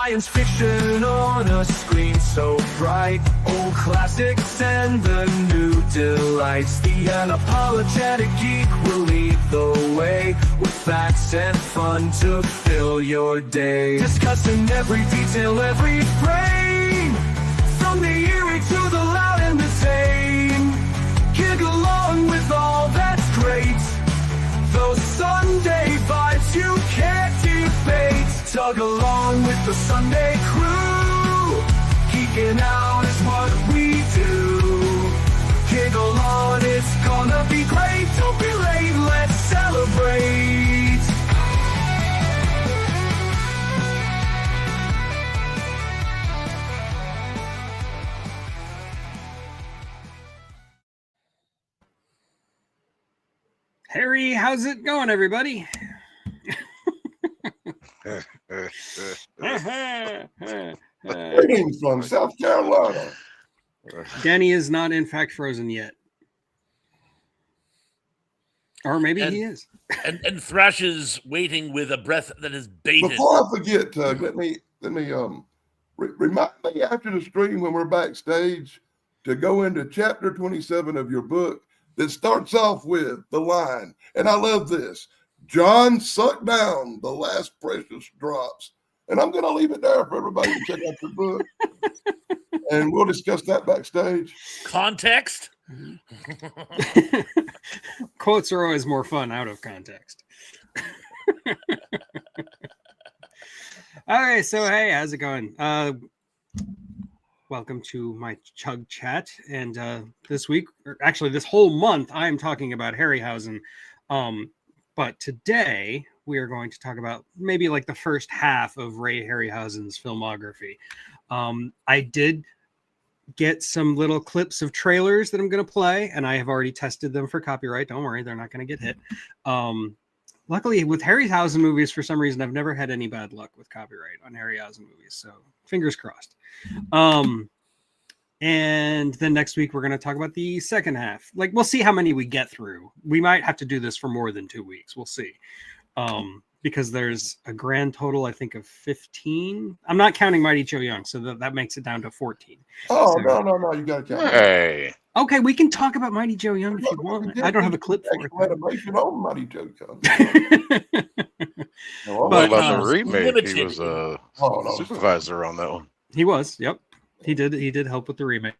science fiction on a screen so bright. Old classics and the new delights. The unapologetic geek will lead the way, with facts and fun to fill your day. Discussing every detail, every frame, from the eerie to the loud and the tame. Gig along with all that's great, those Sunday vibes you can't debate. Tug along with the Sunday crew, geeking out is what we do. Giggle on, it's gonna be great. Don't be late, let's celebrate. Harry, how's it going, everybody? Greetings from South Carolina. Danny is not, in fact, frozen yet. Or maybe he is. And Thrash is waiting with a breath that is bated. Before I forget, Tug, let me remind me after the stream when we're backstage to go into chapter 27 of your book that starts off with the line, and I love this: John sucked down the last precious drops. And I'm going to leave it there for everybody to check out your book. And we'll discuss that backstage. Context? Quotes are always more fun out of context. All right, so hey, how's it going? Welcome to my Chug Chat. And this week, or actually this whole month, I am talking about Harryhausen. But today we are going to talk about maybe like the first half of Ray Harryhausen's filmography. I did get some little clips of trailers that I'm going to play, and I have already tested them for copyright. Don't worry, they're not going to get hit. Luckily, with Harryhausen movies, for some reason, I've never had any bad luck with copyright on Harryhausen movies. So fingers crossed. And then next week, we're going to talk about the second half. Like, we'll see how many we get through. We might have to do this for more than 2 weeks. We'll see. Because there's a grand total, I think, of 15. I'm not counting Mighty Joe Young, so that makes it down to 14. Oh, so, no, you got to count. Hey. Okay, we can talk about Mighty Joe Young if you want. I don't have a clip for it. Animation on Mighty Joe Young. But about the remake, limited. he was a supervisor on that one. He was, yep. He did help with the remake.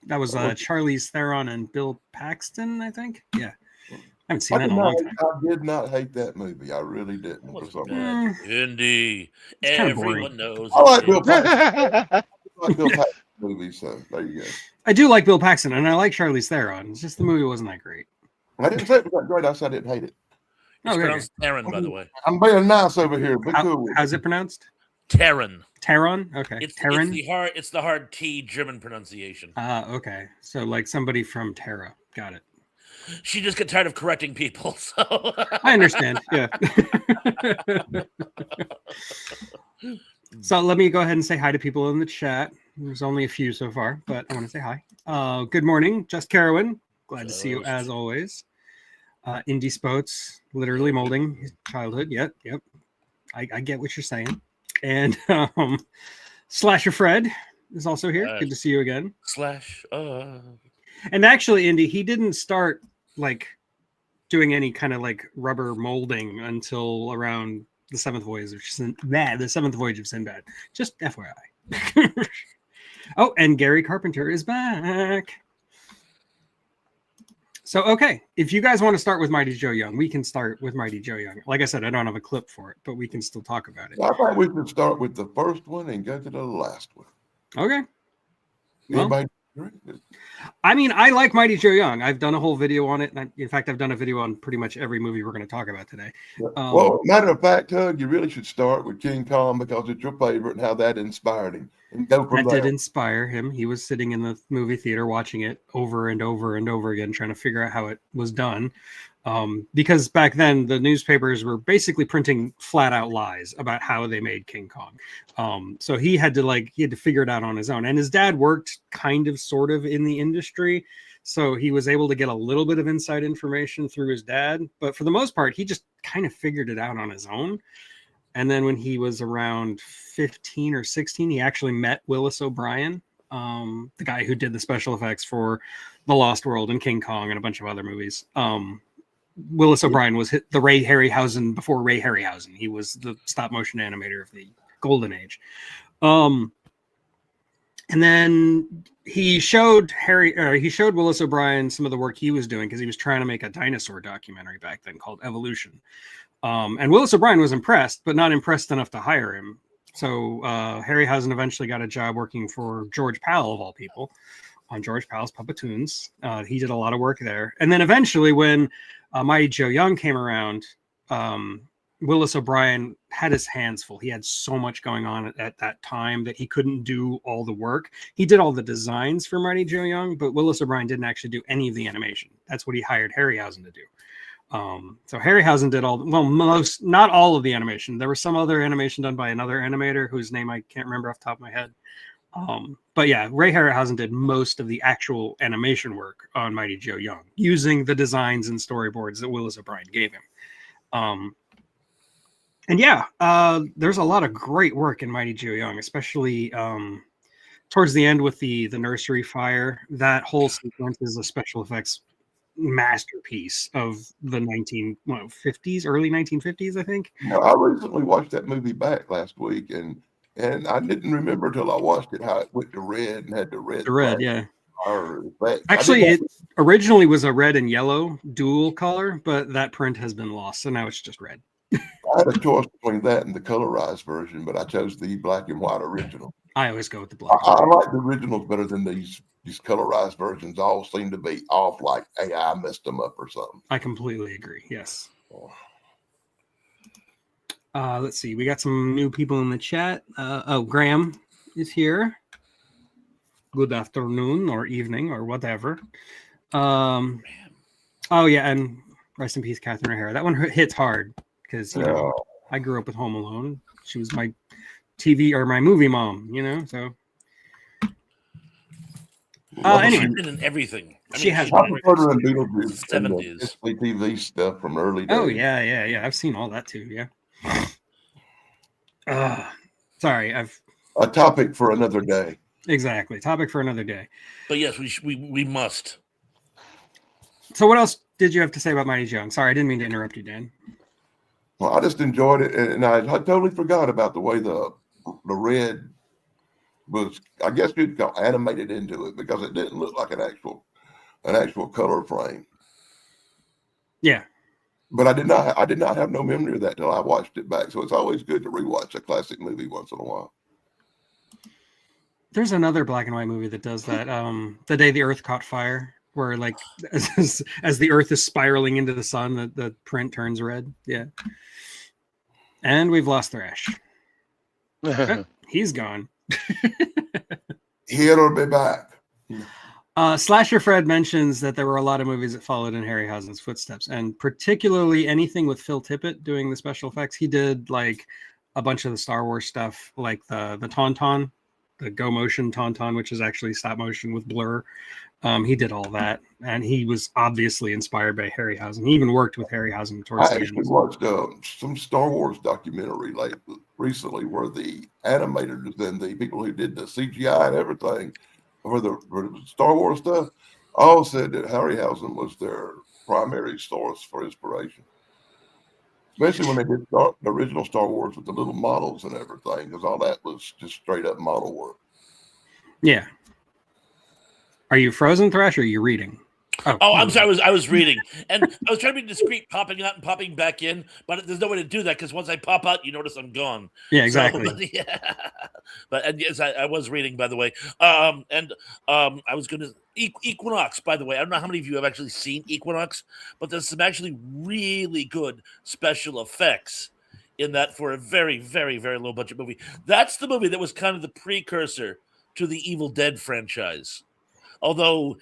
That was Charlize Theron and Bill Paxton, I think. Yeah. I haven't seen that in a long time. I did not hate that movie. I really didn't. For some reason. Indy. Everyone knows. I like Bill Paxton. I like Bill Paxton movies, so there you go. I do like Bill Paxton, and I like Charlize Theron. It's just the movie wasn't that great. I didn't say it was that great. I said I didn't hate it. It's pronounced Taron, by the way. I'm being nice over here. Be cool. How's it pronounced? Taron. Taron? Okay. Taron? It's the hard T German pronunciation. Okay. So like somebody from Terra. Got it. She just got tired of correcting people, so I understand. Yeah. So let me go ahead and say hi to people in the chat. There's only a few so far, but I want to say hi. Good morning, Just Carowin. Glad to see you as always. Indie Spoats, literally molding his childhood. Yep. I get what you're saying. And Slasher Fred is also here. Good to see you again. And actually, Indy, he didn't start like doing any kind of like rubber molding until around the seventh voyage of Sinbad. Just FYI. Oh, and Gary Carpenter is back. So, okay, if you guys want to start with Mighty Joe Young, we can start with Mighty Joe Young. Like I said, I don't have a clip for it, but we can still talk about it. I thought we should start with the first one and go to the last one. Okay. Anybody? I mean, I like Mighty Joe Young. I've done a whole video on it. And in fact, I've done a video on pretty much every movie we're going to talk about today. Well, matter of fact, Hug, you really should start with King Kong because it's your favorite and how that inspired him. And go from there. Did inspire him. He was sitting in the movie theater watching it over and over and over again, trying to figure out how it was done. Because back then the newspapers were basically printing flat out lies about how they made King Kong. So he had to figure it out on his own. And his dad worked kind of sort of in the industry. So he was able to get a little bit of inside information through his dad. But for the most part, he just kind of figured it out on his own. And then when he was around 15 or 16, he actually met Willis O'Brien, the guy who did the special effects for The Lost World and King Kong and a bunch of other movies. Willis O'Brien was the Ray Harryhausen before Ray Harryhausen. He was the stop motion animator of the golden age. And then he showed Willis O'Brien some of the work he was doing because he was trying to make a dinosaur documentary back then called Evolution. And Willis O'Brien was impressed, but not impressed enough to hire him. So Harryhausen eventually got a job working for George Powell, of all people, on George Powell's Puppetoons. He did a lot of work there. And then eventually when Mighty Joe Young came around, Willis O'Brien had his hands full. He had so much going on at that time that he couldn't do all the work. He did all the designs for Mighty Joe Young, but Willis O'Brien didn't actually do any of the animation. That's what he hired Harryhausen to do. So Harryhausen did not all of the animation. There was some other animation done by another animator whose name I can't remember off the top of my head. But yeah, Ray Harryhausen did most of the actual animation work on Mighty Joe Young using the designs and storyboards that Willis O'Brien gave him. And yeah, there's a lot of great work in Mighty Joe Young, especially towards the end with the nursery fire. That whole sequence is a special effects masterpiece of the 1950s, early 1950s, I think. I recently watched that movie back last week, and I didn't remember till I watched it how it went to red and had the red. The red, yeah. Effects. Actually, it originally was a red and yellow dual color, but that print has been lost, so now it's just red. I had a choice between that and the colorized version, but I chose the black and white original. I always go with the black. I like the originals better than these colorized versions. All seem to be off, like AI messed them up or something. I completely agree. Yes. Let's see. We got some new people in the chat. Graham is here. Good afternoon or evening or whatever. Oh yeah, and rest in peace, Catherine O'Hara. That one hits hard because I grew up with Home Alone. She was my TV or my movie mom, so. Anyway, in everything. She has. I prefer her in Beetlejuice. 70s TV stuff from early days. Oh yeah. I've seen all that too. Yeah. Sorry, a topic for another day. Exactly, topic for another day. But yes, we must. So, what else did you have to say about Mighty Joe? Sorry, I didn't mean to interrupt you, Dan. Well, I just enjoyed it, and I totally forgot about the way the red was. I guess you'd call animated into it because it didn't look like an actual color frame. Yeah, but I did not have no memory of that till I watched it back. So it's always good to rewatch a classic movie once in a while. There's another black and white movie that does that. The Day the Earth Caught Fire, where like as the Earth is spiraling into the sun, the print turns red. Yeah. And we've lost Thrash. He's gone. He'll be back. Slasher Fred mentions that there were a lot of movies that followed in Harryhausen's footsteps, and particularly anything with Phil Tippett doing the special effects. He did like a bunch of the Star Wars stuff, like the Tauntaun, the Go Motion Tauntaun, which is actually stop motion with blur. He did all that, and he was obviously inspired by Harryhausen. He even worked with Harryhausen towards the end. I actually watched some Star Wars documentary recently where the animators and the people who did the CGI and everything for the Star Wars stuff all said that Harryhausen was their primary source for inspiration. Especially when they did the original Star Wars with the little models and everything, because all that was just straight up model work. Yeah. Are you frozen, Thrash, or are you reading? Oh, I'm sorry. I was reading, and I was trying to be discreet, popping out and popping back in, but there's no way to do that because once I pop out, you notice I'm gone. Yeah, exactly. So, but yes, I was reading, by the way. I was going to Equinox, by the way. I don't know how many of you have actually seen Equinox, but there's some actually really good special effects in that for a very, very, very low budget movie. That's the movie that was kind of the precursor to the Evil Dead franchise. Although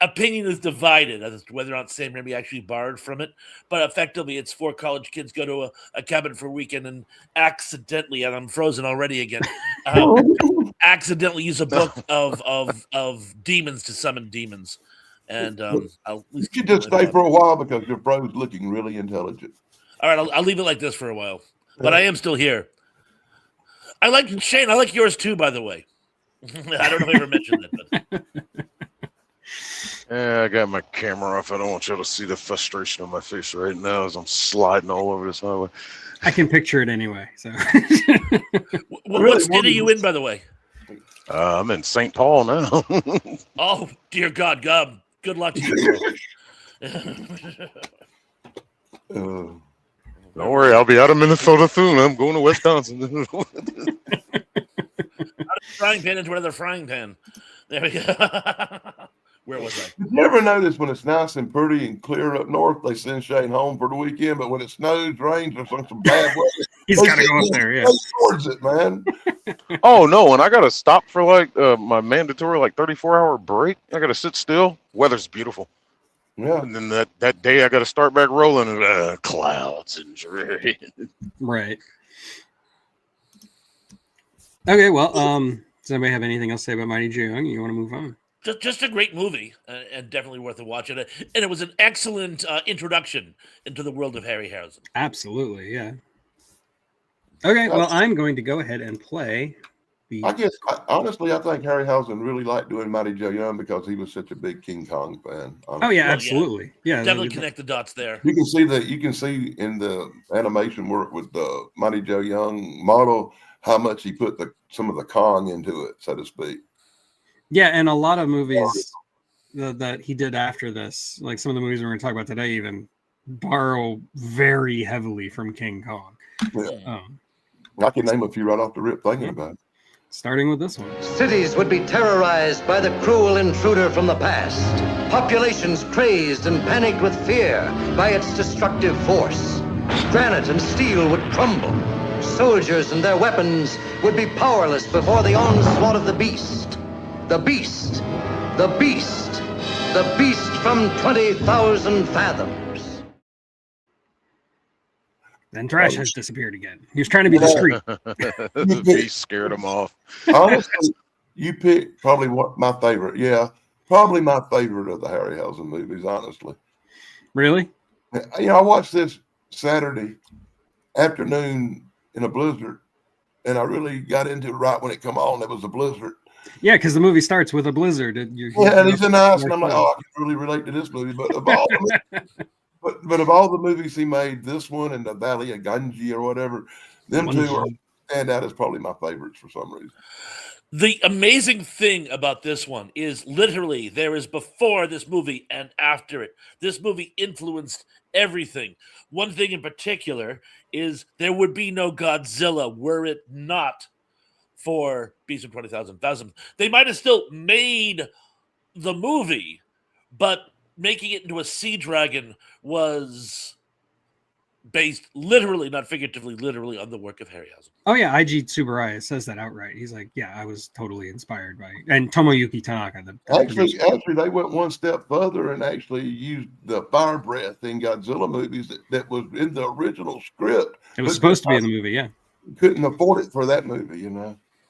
opinion is divided as to whether or not Sam Raimi actually borrowed from it, but effectively it's 4 college kids go to a cabin for a weekend and accidentally, and I'm frozen already again, accidentally use a book of demons to summon demons. And I'll you should just stay for a while because your bro's looking really intelligent. All right, I'll leave it like this for a while. but I am still here. I like Shane. I like yours too, by the way. I don't know if I ever mentioned that. But... Yeah, I got my camera off. I don't want y'all to see the frustration on my face right now as I'm sliding all over this highway. I can picture it anyway. So, what state are you in, by the way? I'm in St. Paul now. Oh, dear God. Good luck to you. Don't worry, I'll be out of Minnesota soon. I'm going to Wisconsin. Out of frying pan into another frying pan. There we go. Where was I? You never notice when it's nice and pretty and clear up north, they send Shane home for the weekend. But when it snows, rains, or some bad weather, he's got to go up there. Yeah. Towards it, man. Oh no, and I gotta stop for like my mandatory 34-hour break. I gotta sit still. Weather's beautiful. Yeah. And then that day I gotta start back rolling and clouds and dreary. Right. Okay, well, does anybody have anything else to say about Mighty Joe Young? You want to move on? Just a great movie, and definitely worth a watch. And it was an excellent introduction into the world of Harryhausen. Absolutely, yeah. Okay, well, I'm going to go ahead and play the... I guess, honestly, I think Harryhausen really liked doing Mighty Joe Young because he was such a big King Kong fan. Honestly. Oh, yeah, absolutely. Yeah, definitely connect the dots there. You can see in the animation work with the Mighty Joe Young model how much he put some of the Kong into it, so to speak. Yeah, and a lot of movies that he did after this, like some of the movies we're going to talk about today, even borrow very heavily from King Kong. Yeah. I can name a few right off the rip thinking about it. Starting with this one. Cities would be terrorized by the cruel intruder from the past. Populations crazed and panicked with fear by its destructive force. Granite and steel would crumble. Soldiers and their weapons would be powerless before the onslaught of the beast. The beast. The beast. The beast from 20,000 fathoms. Then Trash has disappeared again. He was trying to be discreet. The beast scared him off. Honestly, you picked probably my favorite. Yeah, probably my favorite of the Harryhausen movies, honestly. Really? I watched this Saturday afternoon in a blizzard, and I really got into it right when it come on. It was a blizzard. Yeah, because the movie starts with a blizzard. And he's in ice, and I'm like, I can really relate to this movie. But of all but of all the movies he made, this one and the Valley of Ganji or whatever, them two stand out as probably my favorites for some reason. The amazing thing about this one is literally there is before this movie and after it. This movie influenced everything. One thing in particular is there would be no Godzilla were it not for Beast of 20,000 Fathoms. They might have still made the movie, but making it into a sea dragon was based literally, not figuratively, literally on the work of Harryhausen. Oh yeah, IG Tsuburaya says that outright. He's like, yeah, I was totally inspired by it. And Tomoyuki Tanaka. Actually, they went one step further and actually used the fire breath in Godzilla movies that was in the original script. It was supposed to be in the movie, yeah. Couldn't afford it for that movie,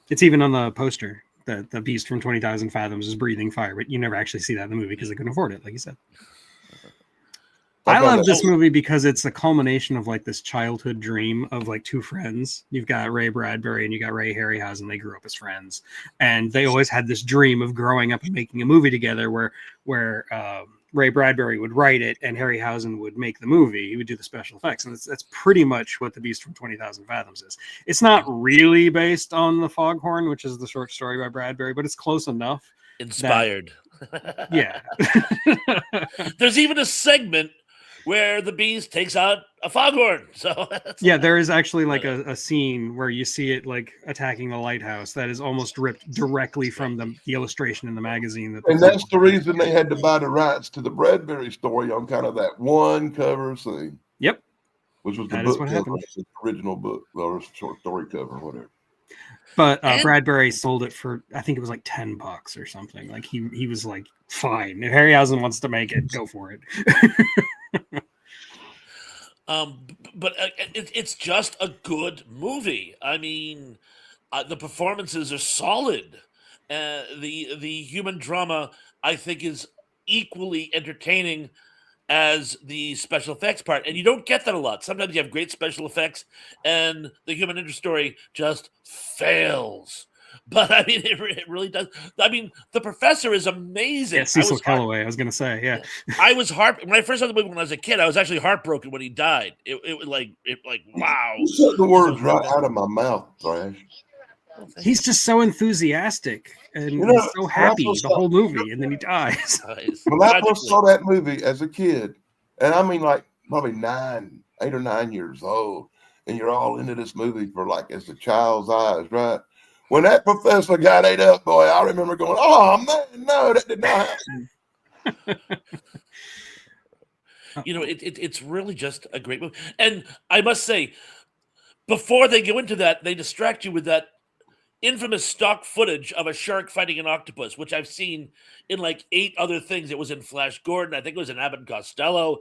It's even on the poster that the beast from 20,000 Fathoms is breathing fire, but you never actually see that in the movie because they couldn't afford it, like you said. I love this movie because it's a culmination of like this childhood dream of like two friends. You've got Ray Bradbury and you got Ray Harryhausen. They grew up as friends, and they always had this dream of growing up and making a movie together. Where Ray Bradbury would write it and Harryhausen would make the movie. He would do the special effects, and that's pretty much what the Beast from 20,000 Fathoms is. It's not really based on the Foghorn, which is the short story by Bradbury, but it's close enough. Inspired. Yeah. There's even a segment where the beast takes out a foghorn. So yeah, there is actually like a scene where you see it like attacking the lighthouse that is almost ripped directly from the illustration in the magazine. And that's the reason they had to buy the rights to the Bradbury story on kind of that one cover scene. Yep. Which was the That book is what cover, happened. the original book or short story cover, whatever. But Bradbury sold it for, I think it was like $10 or something. Like he was like, fine, if Harryhausen wants to make it, go for it. But it's just a good movie. I mean, the performances are solid. The human drama, I think, is equally entertaining as the special effects part, and you don't get that a lot. Sometimes you have great special effects, and the human interest story just fails. But I mean, it really does. I mean, the professor is amazing. Yeah, Cecil Calloway. I was gonna say, yeah. I was when I first saw the movie when I was a kid. I was actually heartbroken when he died. It was like wow. You said the words right out of my mouth, Thrash. He's just so enthusiastic and You know, he's so happy I first the saw- whole movie, and then he dies. When I first saw that movie as a kid, and I mean like probably 8 or 9 years old, and you're all into this movie for like as a child's eyes, right? When that professor got ate up, boy, I remember going, "Oh man, no, that did not happen." You know, it's really just a great movie. And I must say, before they go into that, they distract you with that infamous stock footage of a shark fighting an octopus, which I've seen in like 8 other things. It was in Flash Gordon, I think it was in Abbott and Costello,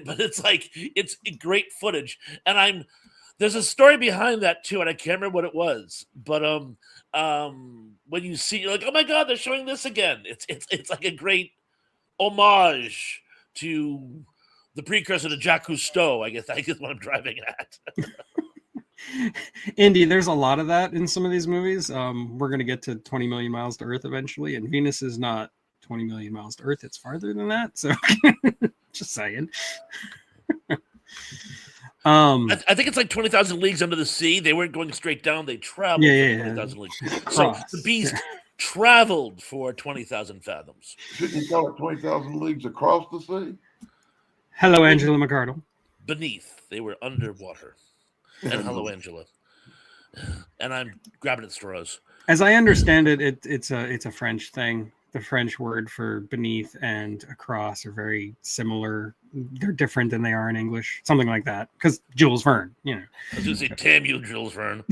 but it's like it's great footage. And there's a story behind that too, and I can't remember what it was. But when you see, you're like, oh my god, they're showing this again. It's like a great homage to the precursor to Jacques Cousteau. I guess what I'm driving at. Indy, there's a lot of that in some of these movies. We're going to get to 20 million miles to Earth eventually, and Venus is not 20 million miles to Earth. It's farther than that. So just saying. I think it's like 20,000 leagues under the sea. They weren't going straight down. They traveled for 20,000 leagues. So the beast traveled for 20,000 fathoms. Shouldn't you call it 20,000 leagues across the sea? Hello, Angela McArdle. Beneath. They were underwater. And hello, Angela. And I'm grabbing at straws. As I understand it, it's a French thing. The French word for beneath and across are very similar. They're different than they are in English. Something like that. Because Jules Verne, you know. I was going to say, damn you, Jules Verne.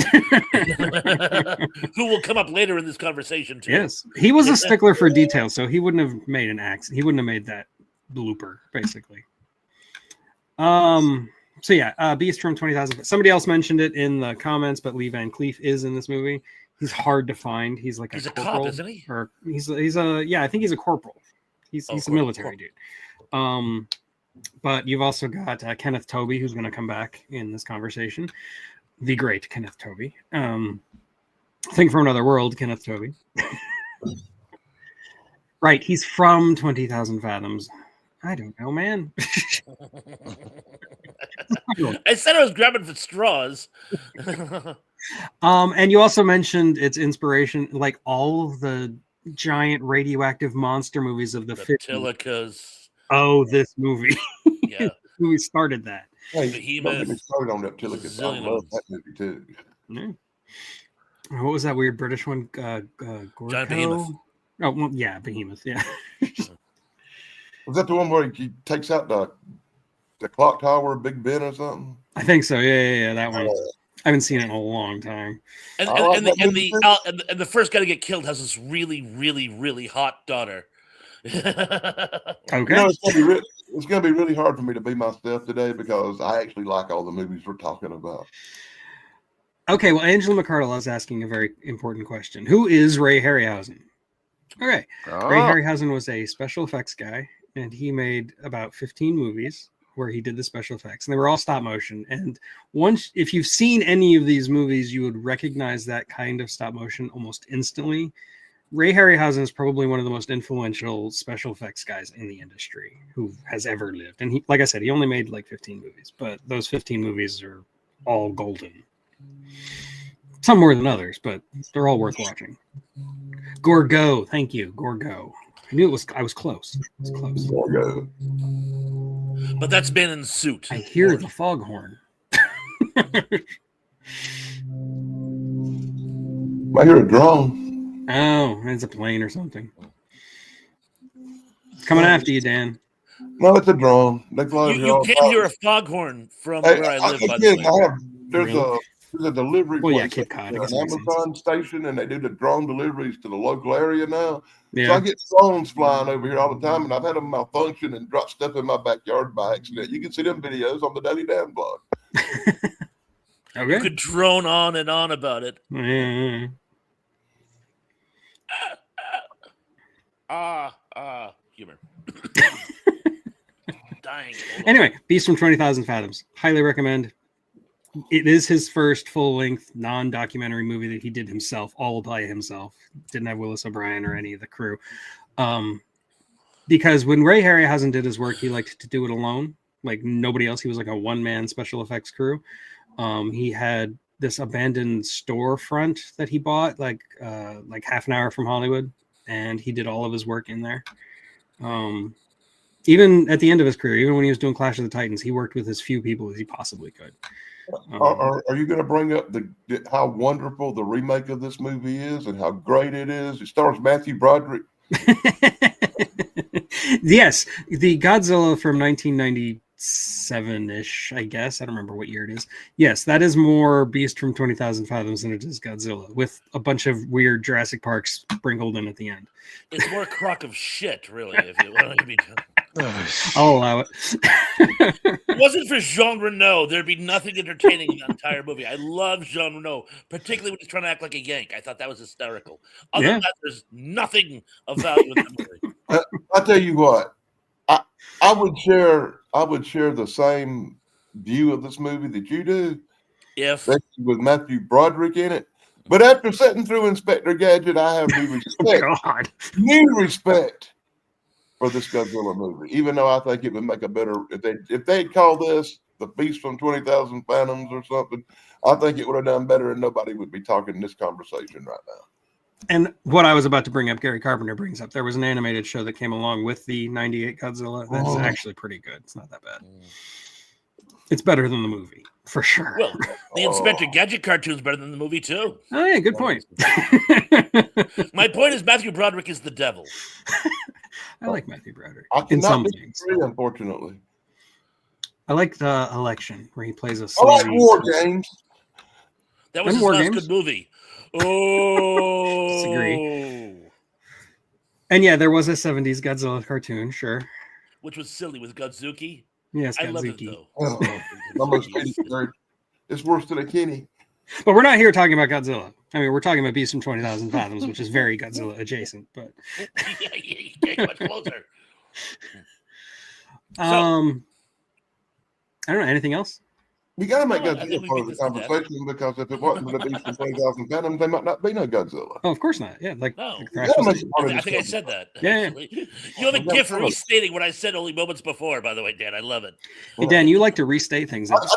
Who will come up later in this conversation, too. Yes. He was a stickler for detail, so he wouldn't have made an accent. He wouldn't have made that blooper, basically. So yeah, Beast from 20,000. Somebody else mentioned it in the comments, but Lee Van Cleef is in this movie. He's hard to find. He's like he's a corporal, cop, isn't he? Or he's a I think he's a corporal. He's a military dude. But you've also got Kenneth Tobey, who's going to come back in this conversation. The great Kenneth Tobey. Thing from Another World, Kenneth Tobey. Right, he's from 20,000 Fathoms. I don't know, man. I said I was grabbing for straws. And you also mentioned its inspiration, like all of the giant radioactive monster movies of the 50s. Reptilicas. Oh, this movie. Yeah. This movie started that. Hey, Behemoth. don't get me started on Reptilicus. I love that movie too. Yeah. What was that weird British one? Giant Gorko? Behemoth. Oh, well, yeah, Behemoth. Yeah. Was that the one where he takes out the clock tower of Big Ben or something? I think so. Yeah. That one. I haven't seen it in a long time. And the first guy to get killed has this really, really, really hot daughter. Okay. You know, it's gonna be really hard for me to be myself today because I actually like all the movies we're talking about. Okay, well, Angela McArdle is asking a very important question. Who is Ray Harryhausen? Okay. Ray Harryhausen was a special effects guy, and he made about 15 movies where he did the special effects, and they were all stop motion. And once, if you've seen any of these movies, you would recognize that kind of stop motion almost instantly. Ray Harryhausen is probably one of the most influential special effects guys in the industry who has ever lived. And he, like I said, he only made like 15 movies, but those 15 movies are all golden. Some more than others, but they're all worth watching. Gorgo, thank you, Gorgo. I knew I was close. It was close. Gorgo. But that's been in suit. I hear the foghorn. I hear a drone. Oh, it's a plane or something. It's coming after you, Dan. No, it's a drone. They fly You can hear a foghorn from where I live, by the way. There's a delivery Well, yeah, place. Cape Cod, I guess An that makes Amazon station, and they do the drone deliveries to the local area now. Yeah. So I get drones flying over here all the time, and I've had them malfunction and drop stuff in my backyard by accident. You can see them videos on the Daily Dan blog. Okay. You could drone on and on about it. Yeah. Humor. dying. Anyway, Beast from 20,000 Fathoms. Highly recommend. It is his first full-length non-documentary movie that he did himself, all by himself. Didn't have Willis O'Brien or any of the crew. Because when Ray Harryhausen did his work, he liked to do it alone, like nobody else. He was like a one-man special effects crew. He had this abandoned storefront that he bought, like half an hour from Hollywood, and he did all of his work in there. Even at the end of his career, even when he was doing Clash of the Titans, he worked with as few people as he possibly could. Are you going to bring up how wonderful the remake of this movie is and how great it is? It stars Matthew Broderick. Yes, the Godzilla from 1997-ish, I guess. I don't remember what year it is. Yes, that is more Beast from 20,000 Fathoms than it is Godzilla, with a bunch of weird Jurassic Parks sprinkled in at the end. It's more a crock of shit, really, if you want to be. I'll allow it. If it wasn't for Jean Reno, there'd be nothing entertaining in the entire movie. I love Jean Reno, particularly when he's trying to act like a Yank. I thought that was hysterical. Other than that, there's nothing of value in the movie. I'll tell you what, I would share the same view of this movie that you do, with Matthew Broderick in it. But after sitting through Inspector Gadget, I have new respect for this Godzilla movie. Even though I think it would make a better if they'd called this the Beast from 20,000 Phantoms or something, I think it would have done better, and nobody would be talking this conversation right now. And what I was about to bring up, Gary Carpenter brings up, there was an animated show that came along with the 98 Godzilla. That's actually pretty good. It's not that bad. It's better than the movie, for sure. Well, the Inspector Gadget cartoon's better than the movie, too. Oh, yeah, good point. My point is Matthew Broderick is the devil. I like Matthew Broderick. I cannot disagree, unfortunately. I like the Election, where he plays a I like War Games. That was his last good movie. Oh, disagree. And yeah, there was a 70s Godzilla cartoon, sure. Which was silly with Godzuki. Yes, I love it Godzuki. though. It's worse than a Kenny. But we're not here talking about Godzilla. I mean, we're talking about Beast from 20,000 Fathoms, which is very Godzilla adjacent. But you get much closer. I don't know. Anything else? We got to make Godzilla part of the conversation, because if it wasn't for the Beast from 20,000 Fathoms, there might not be no Godzilla. Oh, of course not. Yeah, no. I think I said that. Yeah. You have a gift for restating what I said only moments before, by the way, Dan. I love it. Hey, Dan, you like to restate things. No. I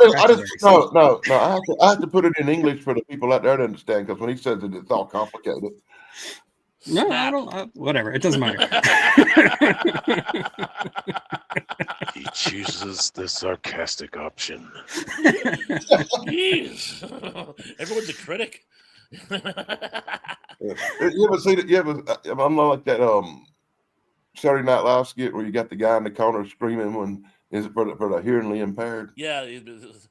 have to put it in English for the people out there to understand, because when he says it, it's all complicated. No, I don't. Whatever. It doesn't matter. He chooses the sarcastic option. Jeez. Everyone's a critic. You ever see that? I'm not like that Saturday Night Live skit where you got the guy in the corner screaming when is it for the hearingly impaired? Yeah, this is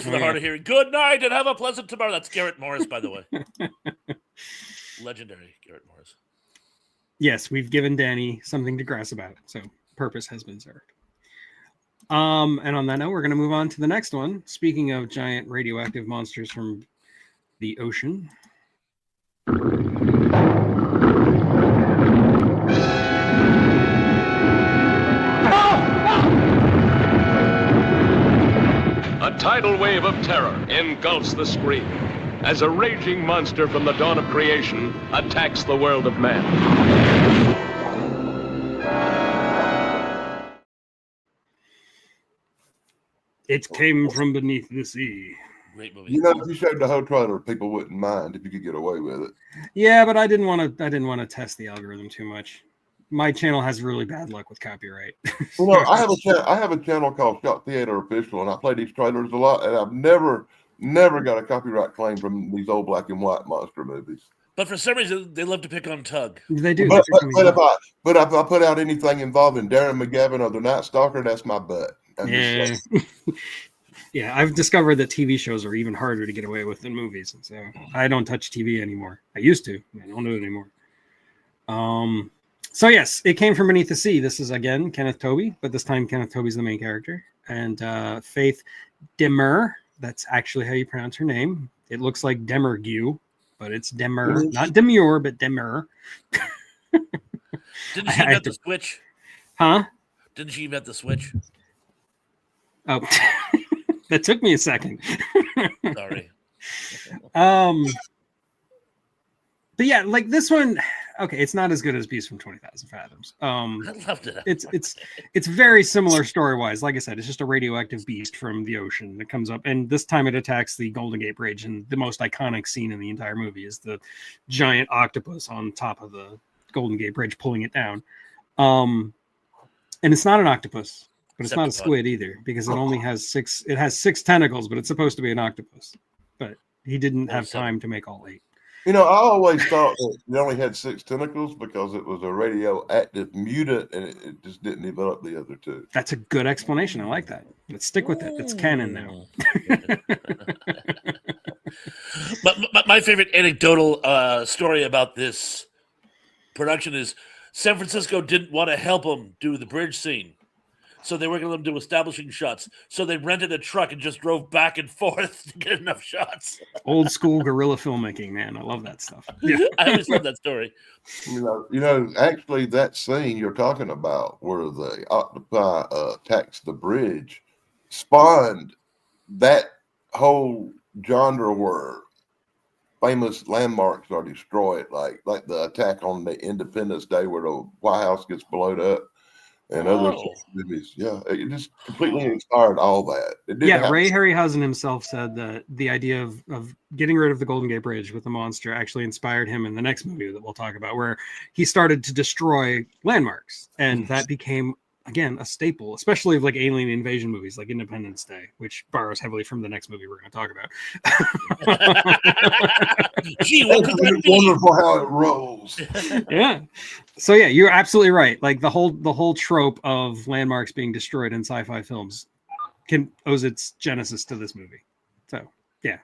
for the hard of hearing. Good night and have a pleasant tomorrow. That's Garrett Morris, by the way. Legendary Garrett Morris. Yes, we've given Danny something to grass about, so purpose has been served. And on that note, we're going to move on to the next one. Speaking of giant radioactive monsters from the ocean. A tidal wave of terror engulfs the screen as a raging monster from the dawn of creation attacks the world of man. It came from beneath the sea. Great movie. You know, if you showed the whole trailer, people wouldn't mind if you could get away with it. Yeah, but I didn't want to test the algorithm too much. My channel has really bad luck with copyright. Well, no, I have a channel called Shot Theater Official, and I play these trailers a lot, and I've never got a copyright claim from these old black and white monster movies. But for some reason, they love to pick on Tug. They do. But if I put out anything involving Darren McGavin or the Night Stalker, that's my butt. Yeah. Yeah, I've discovered that TV shows are even harder to get away with than movies. So I don't touch TV anymore. I used to. I don't do it anymore. So yes, it came from beneath the sea. This is again Kenneth Tobey, but this time Kenneth Tobey's the main character, and Faith Demmer. That's actually how you pronounce her name. It looks like Demergue, but it's Demmer, not Demure, but Demmer. Didn't she invent the Switch? Huh? Didn't she invent the switch? Oh, that took me a second. Sorry. But yeah, like this one, okay, it's not as good as Beast from 20,000 Fathoms. I loved it. It's very similar story wise. Like I said, it's just a radioactive beast from the ocean that comes up, and this time it attacks the Golden Gate Bridge. And the most iconic scene in the entire movie is the giant octopus on top of the Golden Gate Bridge pulling it down. And it's not an octopus, but it's not a squid either, because it only has six. It has 6 tentacles, but it's supposed to be an octopus. But he didn't have time to make all 8. You know, I always thought that it only had 6 tentacles because it was a radioactive mutant and it just didn't develop the other 2. That's a good explanation. I like that. Let's stick with it. It's canon now. But my favorite anecdotal story about this production is San Francisco didn't want to help them do the bridge scene. So they were going to let them do establishing shots. So they rented a truck and just drove back and forth to get enough shots. Old school guerrilla filmmaking, man. I love that stuff. Yeah. I always love that story. You know, actually, that scene you're talking about, where the octopi attacks the bridge, spawned that whole genre where famous landmarks are destroyed, like the attack on the Independence Day, where the White House gets blown up. And other movies, yeah, it just completely inspired all that. Ray Harryhausen himself said that the idea of getting rid of the Golden Gate Bridge with the monster actually inspired him in the next movie that we'll talk about, where he started to destroy landmarks, and that became again a staple, especially of like alien invasion movies like Independence Day, which borrows heavily from the next movie we're going to talk about. Gee, wonderful how it rolls. Yeah. So yeah, you're absolutely right. Like the whole trope of landmarks being destroyed in sci-fi films owes its genesis to this movie. So yeah.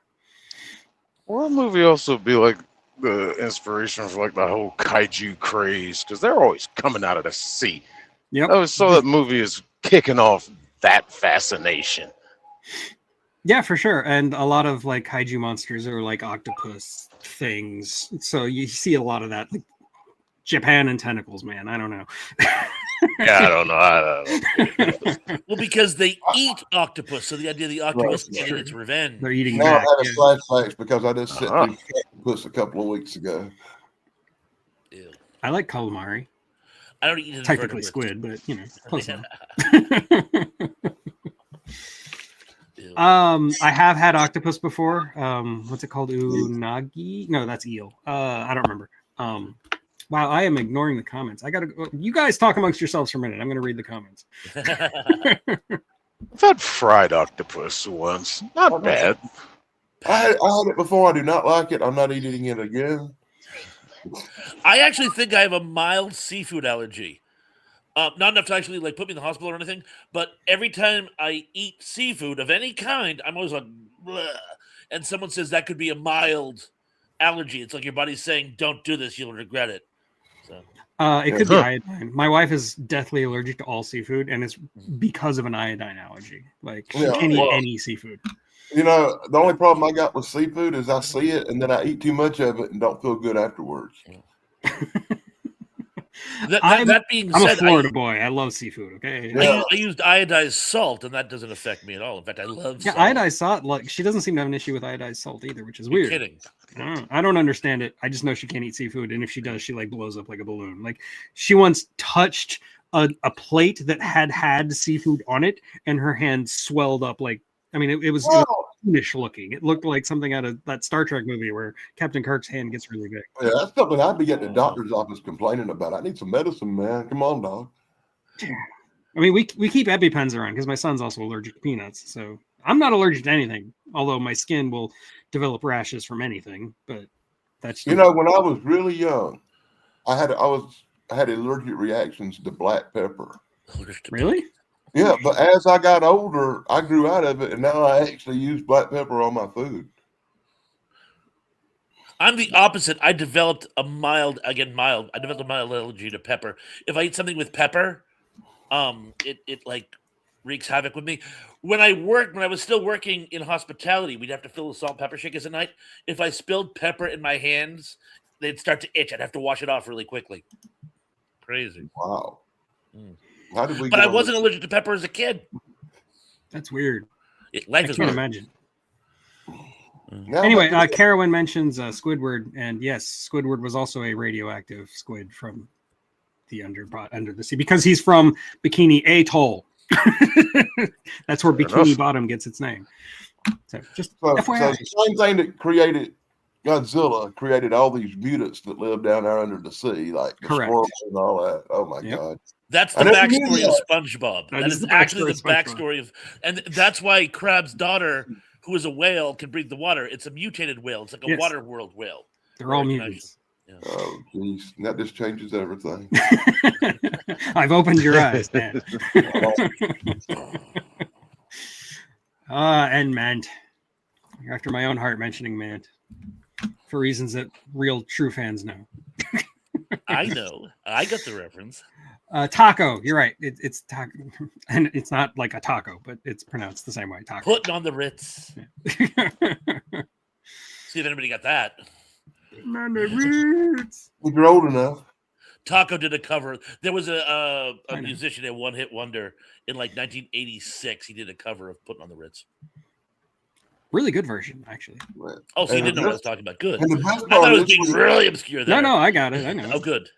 Well, that movie also be like the inspiration for like the whole kaiju craze, because they're always coming out of the sea. Yep. I always saw that movie is kicking off that fascination. Yeah, for sure. And a lot of like kaiju monsters are like octopus things. So you see a lot of that. Like Japan and tentacles, man. I don't know. Yeah, I don't know. Well, because they eat octopus, so the idea of the octopus is its revenge. They're eating now back. I have flashbacks because I just sat through octopus a couple of weeks ago. Ew. I like calamari. I don't eat technically squid, but you know, close enough. I have had octopus before. What's it called? Unagi? No, that's eel. I don't remember. Wow, I am ignoring the comments. I gotta go. You guys talk amongst yourselves for a minute. I'm gonna read the comments. I've had fried octopus once. Not bad. I had it before. I do not like it. I'm not eating it again. I actually think I have a mild seafood allergy. Not enough to actually like put me in the hospital or anything, but every time I eat seafood of any kind, I'm always like, bleh. And someone says that could be a mild allergy. It's like your body's saying, "Don't do this; you'll regret it." So. It could be iodine. My wife is deathly allergic to all seafood, and it's because of an iodine allergy. Like any seafood. You know, the only problem I got with seafood is I see it and then I eat too much of it and don't feel good afterwards. That being said, I'm a Florida boy. I love seafood. Okay, I used iodized salt, and that doesn't affect me at all. In fact, I love salt. Iodized salt. Like she doesn't seem to have an issue with iodized salt either, which is weird. You're kidding. I don't understand it. I just know she can't eat seafood, and if she does, she like blows up like a balloon. Like she once touched a plate that had seafood on it, and her hand swelled up like. I mean, it was fiendish looking. It looked like something out of that Star Trek movie where Captain Kirk's hand gets really big. Yeah, that's something I'd be getting the doctor's office complaining about. I need some medicine, man. Come on, dog. I mean, we keep EpiPens around because my son's also allergic to peanuts. So I'm not allergic to anything, although my skin will develop rashes from anything. But that's when I was really young, I had allergic reactions to black pepper. Really? Yeah, but as I got older, I grew out of it, and now I actually use black pepper on my food. I'm the opposite. I developed a mild allergy to pepper. If I eat something with pepper, it like wreaks havoc with me. When I was still working in hospitality, we'd have to fill the salt and pepper shakers at night. If I spilled pepper in my hands, they'd start to itch. I'd have to wash it off really quickly. Crazy. Wow. How did we? But get I on wasn't this? allergic to pepper as a kid. That's weird. Life I is can't weird. imagine. Now Anyway, back to- Carowin mentions Squidward, and yes, Squidward was also a radioactive squid from the under the sea because he's from Bikini Atoll. That's where Fair Bikini enough. Bottom gets its name. So just so FYI. the same thing that created Godzilla created all these mutants that live down there under the sea, like the Correct. squirrels and all that. Oh my Yep. God! That's I the never knew backstory of that. SpongeBob. That That is is the actually backstory the of SpongeBob. backstory of, and that's why Crab's daughter, who is a whale, can breathe the water. It's a mutated whale. It's like a Yes. water world whale. They're all Where it can mutants. Oh jeez, that just changes everything. I've opened your eyes, man. And Mant. After my own heart mentioning Mant. For reasons that real true fans know. I know. I got the reference. Taco, you're right. It's taco, and it's not like a taco, but it's pronounced the same way. Taco. Putting on the Ritz. See if anybody got that. If you're old enough, Taco did a cover. There was a I know. musician, a one-hit wonder in like 1986. He did a cover of "Putting on the Ritz." Really good version, actually. Oh, so you And didn't know the what I was talking about? Good. and the best I part thought it of was this being is- really obscure there. No, I got it. I know. Oh, good.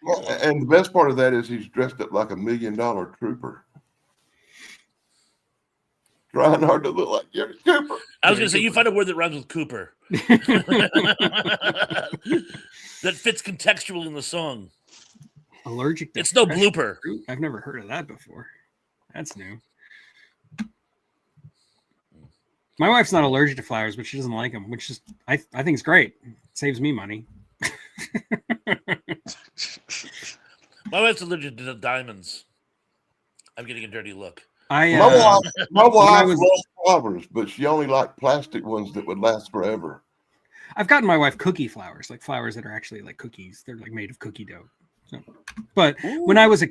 and the best part of that is he's dressed up like $1 million trooper, trying hard to look like Gary Cooper. I was going to say, you find a word that rhymes with Cooper that fits contextually in the song. Allergic to It's no fresh blooper. fruit? I've never heard of that before. That's new. My wife's not allergic to flowers, but she doesn't like them, which is I think it's great. It saves me money. My wife's allergic to the diamonds. I'm getting a dirty look. I My wife was- loves flowers, but she only liked plastic ones that would last forever. I've gotten my wife cookie flowers, like flowers that are actually like cookies. They're like made of cookie dough. So, but when I was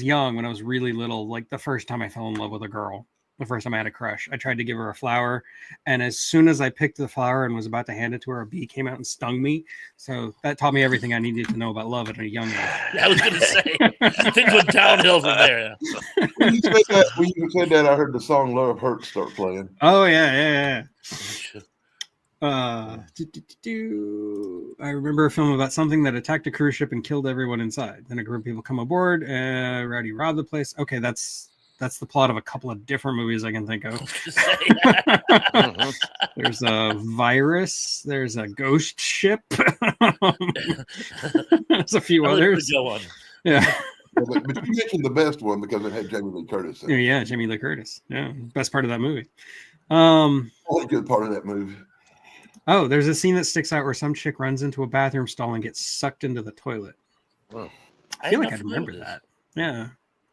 young, when I was really little, like the first time I fell in love with a girl, the first time I had a crush, I tried to give her a flower, and as soon as I picked the flower and was about to hand it to her, a bee came out and stung me. So that taught me everything I needed to know about love at a young age. I was going to say, things went downhill from there. When you said that, I heard the song "Love Hurts" start playing. Oh yeah. Oh, I remember a film about something that attacked a cruise ship and killed everyone inside. Then a group of people come aboard, rowdy rob the place. Okay, that's the plot of a couple of different movies I can think of. There's a virus. There's a ghost ship. There's a few others. Go on. Yeah. But you mentioned the best one because it had Jamie Lee Curtis in it. Yeah, Jamie Lee Curtis. Yeah, best part of that movie. Only good part of that movie. Oh, there's a scene that sticks out where some chick runs into a bathroom stall and gets sucked into the toilet. I feel like I'd remember that. Yeah,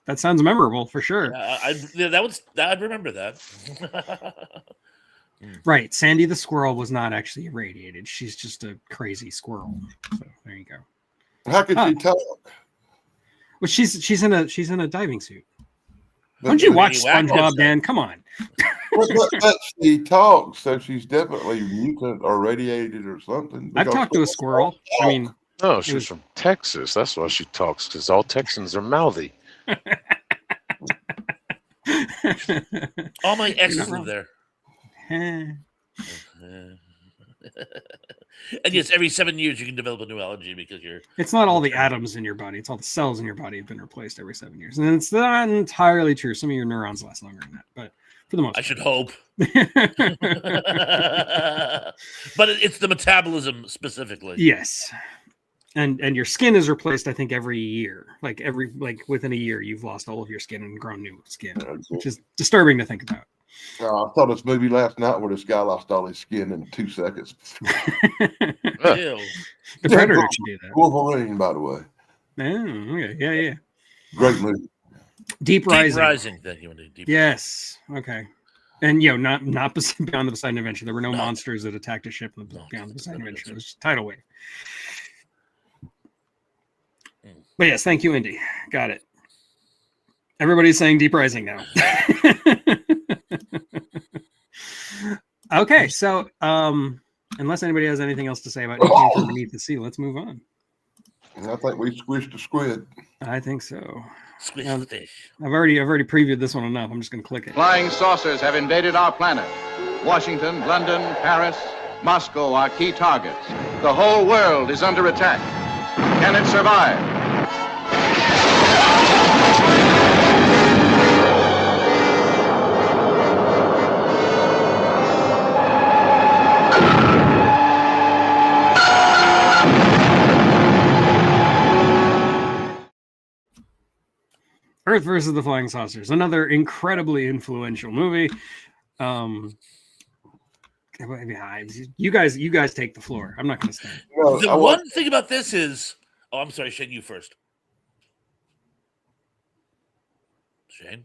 that sounds memorable for sure. I'd remember that. Right, Sandy the squirrel was not actually irradiated. She's just a crazy squirrel. So there you go. How could she talk? Well, she's in a diving suit. But- Don't you but- watch whack SpongeBob, herself. Dan? Come on. but she talks, so she's definitely mutant or radiated or something. I've because- talked to a squirrel. I mean, No, she's from Texas. That's why she talks, because all Texans are mouthy. All my exes not live wrong. there. eh. And yes, every 7 years you can develop a new allergy because you're. It's not all the atoms in your body. It's all the cells in your body have been replaced every 7 years. And it's not entirely true. Some of your neurons last longer than that. But for the most I should hope. part. But it's the metabolism specifically. Yes. And your skin is replaced, I think, every year. Like within a year, you've lost all of your skin and grown new skin, which is disturbing to think about. I saw this movie last night where this guy lost all his skin in 2 seconds. Ew. The Predator should do that. Wolverine, by the way. Oh, okay. Yeah. Great movie. Deep Deep Rising. Rising. Thank you, Wendy. Deep Yes. Okay. And not Beyond the Poseidon Adventure. There were no No. monsters that attacked a ship in the No, Beyond the Poseidon no, Adventure. that's It was just tidal wave. Mm. But yes, thank you, Indy. Got it. Everybody's saying Deep Rising now. Okay, so unless anybody has anything else to say about It Came From Beneath the Sea, let's move on. And I think we squished the squid. I think so. Squish Now, the fish. I've already previewed this one enough. I'm just gonna click it. Flying saucers have invaded our planet. Washington, London, Paris, Moscow are key targets. The whole world is under attack. Can it survive? Earth versus the Flying Saucers, another incredibly influential movie. You guys take the floor. I'm not going to stand. No, The one thing about this is, oh, I'm sorry, Shane, you first. Shane?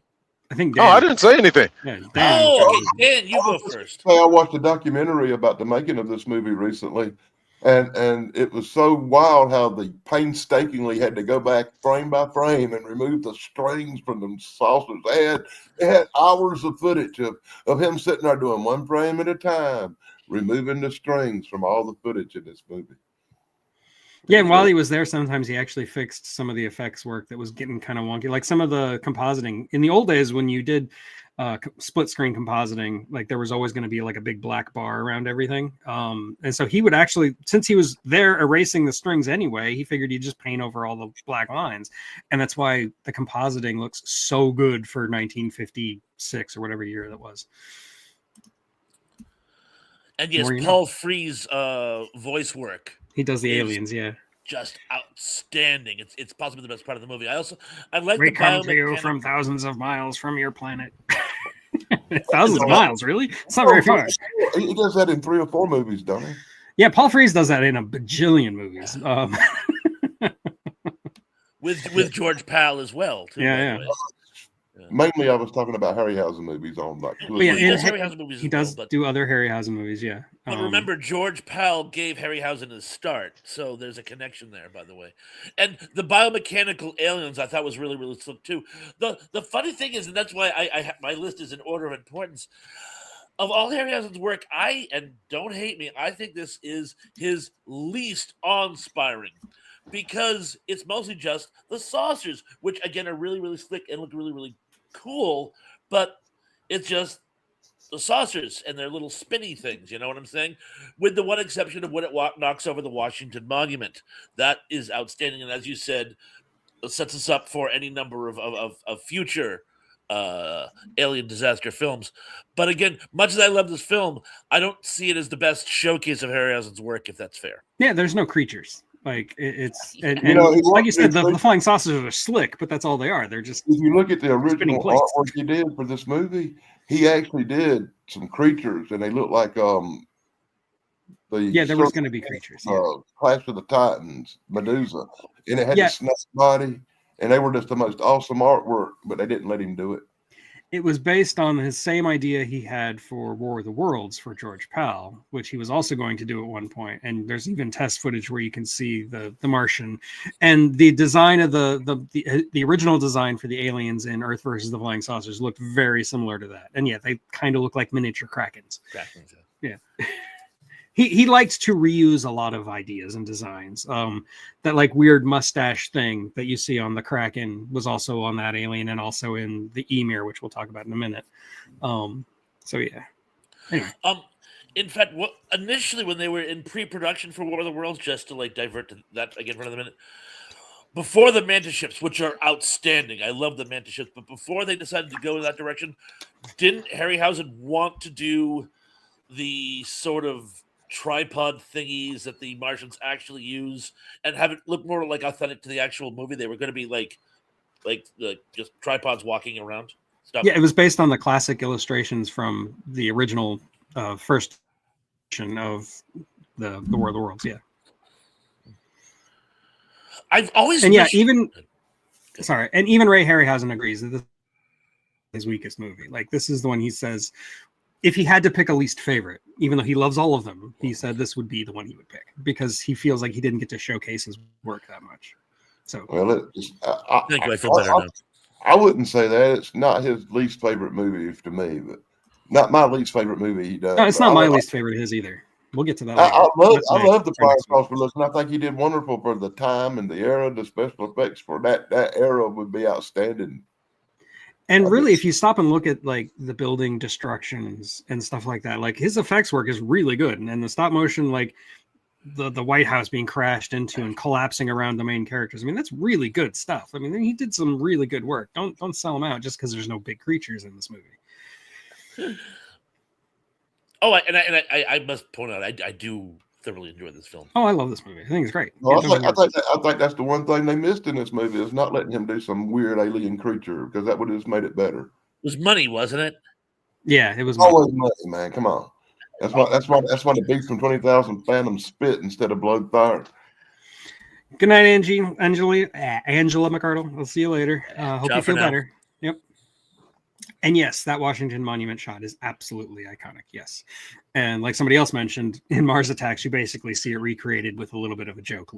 I think Oh, Dan. I didn't say anything. Yeah, Dan. Oh, okay, Dan, you go first. I watched a documentary about the making of this movie recently, and it was so wild how they painstakingly had to go back frame by frame and remove the strings from the saucers. They had hours of footage of him sitting there doing one frame at a time, removing the strings from all the footage in this movie. Yeah, and while he was there, sometimes he actually fixed some of the effects work that was getting kind of wonky. Like some of the compositing in the old days when you did split screen compositing, like there was always going to be like a big black bar around everything. And so he would actually, since he was there erasing the strings anyway, he figured he'd just paint over all the black lines. And that's why the compositing looks so good for 1956 or whatever year that was. And yes, Paul Frees' voice work. He does the aliens, yeah. Just outstanding. It's possibly the best part of the movie. I like we the come to you from thousands of miles from your planet. Thousands of miles, really? It's not very far. He does that in 3 or 4 movies, don't he? Yeah, Paul Frees does that in a bajillion movies. With George Pal as well. Too, yeah. Mainly, I was talking about Harryhausen movies on like. Yeah, he does Harryhausen movies. He does do other Harryhausen movies, yeah. But remember, George Pal gave Harryhausen his start, so there's a connection there, by the way. And the biomechanical aliens, I thought was really, really slick too. The funny thing is, and that's why I my list is in order of importance. Of all Harryhausen's work, and don't hate me, I think this is his least awe-inspiring. Because it's mostly just the saucers, which again are really, really slick and look really, really cool, but it's just the saucers and their little spinny things, you know what I'm saying? With the one exception of when it knocks over the Washington Monument. That is outstanding, and as you said, it sets us up for any number of future alien disaster films. But again, much as I love this film, I don't see it as the best showcase of Harryhausen's work, if that's fair. Yeah, there's no creatures. Like it's and like you said, the flying saucers are slick, but that's all they are. They're just. If you look at the original artwork he did for this movie, he actually did some creatures, and they look like there was going to be creatures. Clash of the Titans, Medusa, and it had the snake body, and they were just the most awesome artwork, but they didn't let him do it. It was based on his same idea he had for War of the Worlds for George Pal, which he was also going to do at one point. And there's even test footage where you can see the Martian, and the design of the original design for the aliens in Earth versus the Flying Saucers looked very similar to that. And yeah, they kind of look like miniature Krakens. Yeah. He liked to reuse a lot of ideas and designs. That like weird mustache thing that you see on the Kraken was also on that alien and also in the Emir, which we'll talk about in a minute. So yeah. Anyway. In fact, initially when they were in pre-production for War of the Worlds, just to like divert to that again for another minute, before the Manta ships, which are outstanding, I love the Manta ships, but before they decided to go in that direction, didn't Harryhausen want to do the sort of tripod thingies that the Martians actually use and have it look more like authentic to the actual movie? They were going to be like just tripods walking around stuff. Yeah, it was based on the classic illustrations from the original first edition of the War of the Worlds. Yeah, I've always even Ray Harryhausen agrees that this is his weakest movie. Like this is the one he says, if he had to pick a least favorite, even though he loves all of them, he said this would be the one he would pick because he feels like he didn't get to showcase his work that much. So, well, thank you. I feel better now. I wouldn't say that. It's not his least favorite movie to me, but not my least favorite movie he does. No, it's not my least favorite of his either. We'll get to that. I later. love the Or fire next week. saucer look, and I think he did wonderful for the time and the era. The special effects for that era would be outstanding. And really, if you stop and look at like the building destructions and stuff like that, like his effects work is really good. And the stop motion, like the White House being crashed into and collapsing around the main characters. I mean, that's really good stuff. I mean, he did some really good work. Don't sell him out just because there's no big creatures in this movie. Oh, I must point out, I do thoroughly enjoy this film. Oh, I love this movie. I think it's great. Well, I think that's the one thing they missed in this movie is not letting him do some weird alien creature, because that would have just made it better. It was money, wasn't it? Yeah, it was always money, man. Come on. That's why the beast from 20,000 Phantoms spit instead of blood fire. Good night, Angela McArdle. I'll see you later. Hope you feel better. Yep. And yes, that Washington Monument shot is absolutely iconic. Yes. And like somebody else mentioned, in Mars Attacks, you basically see it recreated with a little bit of a joke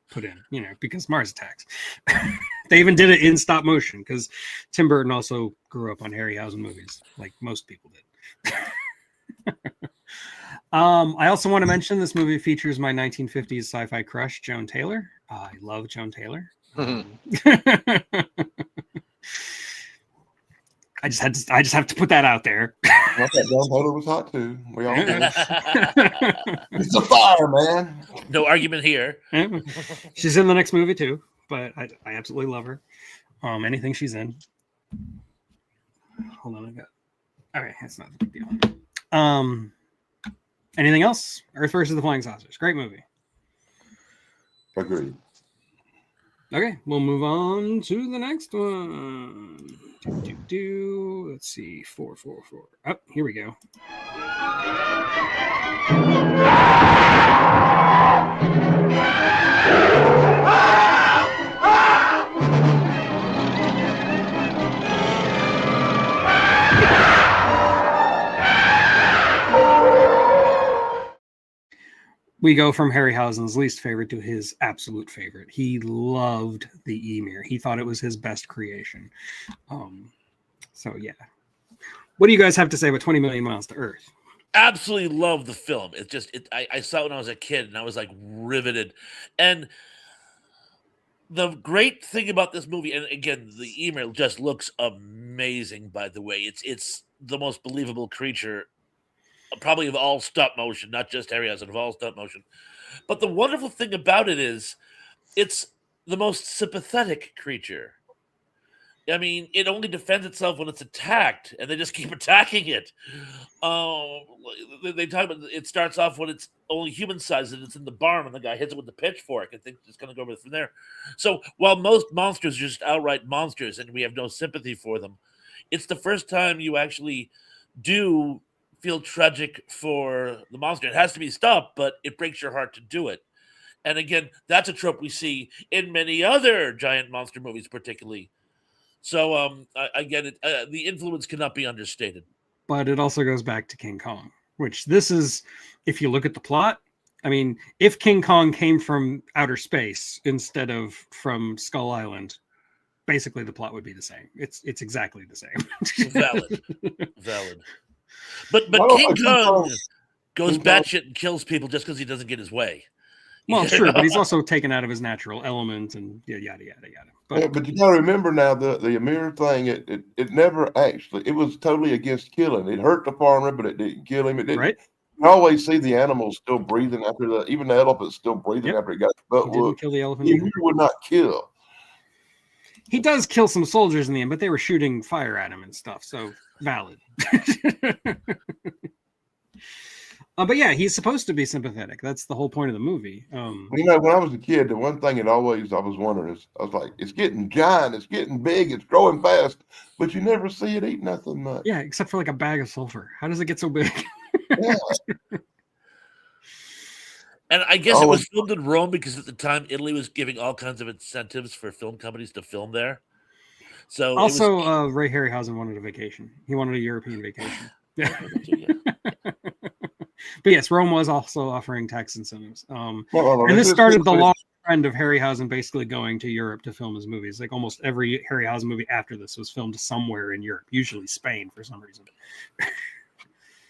put in, because Mars Attacks. They even did it in stop motion because Tim Burton also grew up on Harryhausen movies, like most people did. I also want to mention this movie features my 1950s sci-fi crush, Joan Taylor. I love Joan Taylor. I just have to put that out there. I thought Joan Taylor was hot too. We all did. It's a fire, man. No argument here. She's in the next movie too, but I absolutely love her. Anything she's in. Hold on, all right, that's not a big deal. Anything else? Earth versus the Flying Saucers. Great movie. Agreed. Okay, we'll move on to the next one. Let's see. 444. Oh, here we go. We go from Harryhausen's least favorite to his absolute favorite. He loved the Emir. He thought it was his best creation. So yeah. What do you guys have to say about 20 Million Miles to Earth? Absolutely love the film. It's just I saw it when I was a kid and I was like riveted. And the great thing about this movie, and again, the Emir just looks amazing, by the way. It's the most believable creature probably of all stop motion, not just Harryhausen, of all stop motion. But the wonderful thing about it is it's the most sympathetic creature. I mean, it only defends itself when it's attacked, and they just keep attacking it. They talk about it starts off when it's only human size and it's in the barn, and the guy hits it with the pitchfork and thinks it's going to go over from there. So while most monsters are just outright monsters and we have no sympathy for them, it's the first time you actually do feel tragic for the monster. It has to be stopped, but it breaks your heart to do it. And again, that's a trope we see in many other giant monster movies, particularly. So again, the influence cannot be understated. But it also goes back to King Kong, which this is, if you look at the plot, I mean, if King Kong came from outer space instead of from Skull Island, basically the plot would be the same. It's exactly the same. Valid. But King Kong goes batshit and kills people just because he doesn't get his way. Well, sure, but he's also taken out of his natural element and yada yada yada. But you got to remember now the Emir thing. It never actually. It was totally against killing. It hurt the farmer, but it didn't kill him. It didn't. Right. You always see the animals still breathing after even the elephant's still breathing after he got the butt He whooped. didn't kill the elephant. The Emir would not kill. He does kill some soldiers in the end, but they were shooting fire at him and stuff, so valid. But yeah, he's supposed to be sympathetic. That's the whole point of the movie. When I was a kid, the one thing I was wondering is, I was like, it's getting giant, it's getting big, it's growing fast, but you never see it eat nothing much. Yeah, except for like a bag of sulfur. How does it get so big? Yeah. And I guess it was filmed in Rome because at the time Italy was giving all kinds of incentives for film companies to film there. So also, Ray Harryhausen wanted a vacation. He wanted a European vacation. But yes, Rome was also offering tax incentives. And this started the long trend of Harryhausen basically going to Europe to film his movies. Like almost every Harryhausen movie after this was filmed somewhere in Europe, usually Spain for some reason.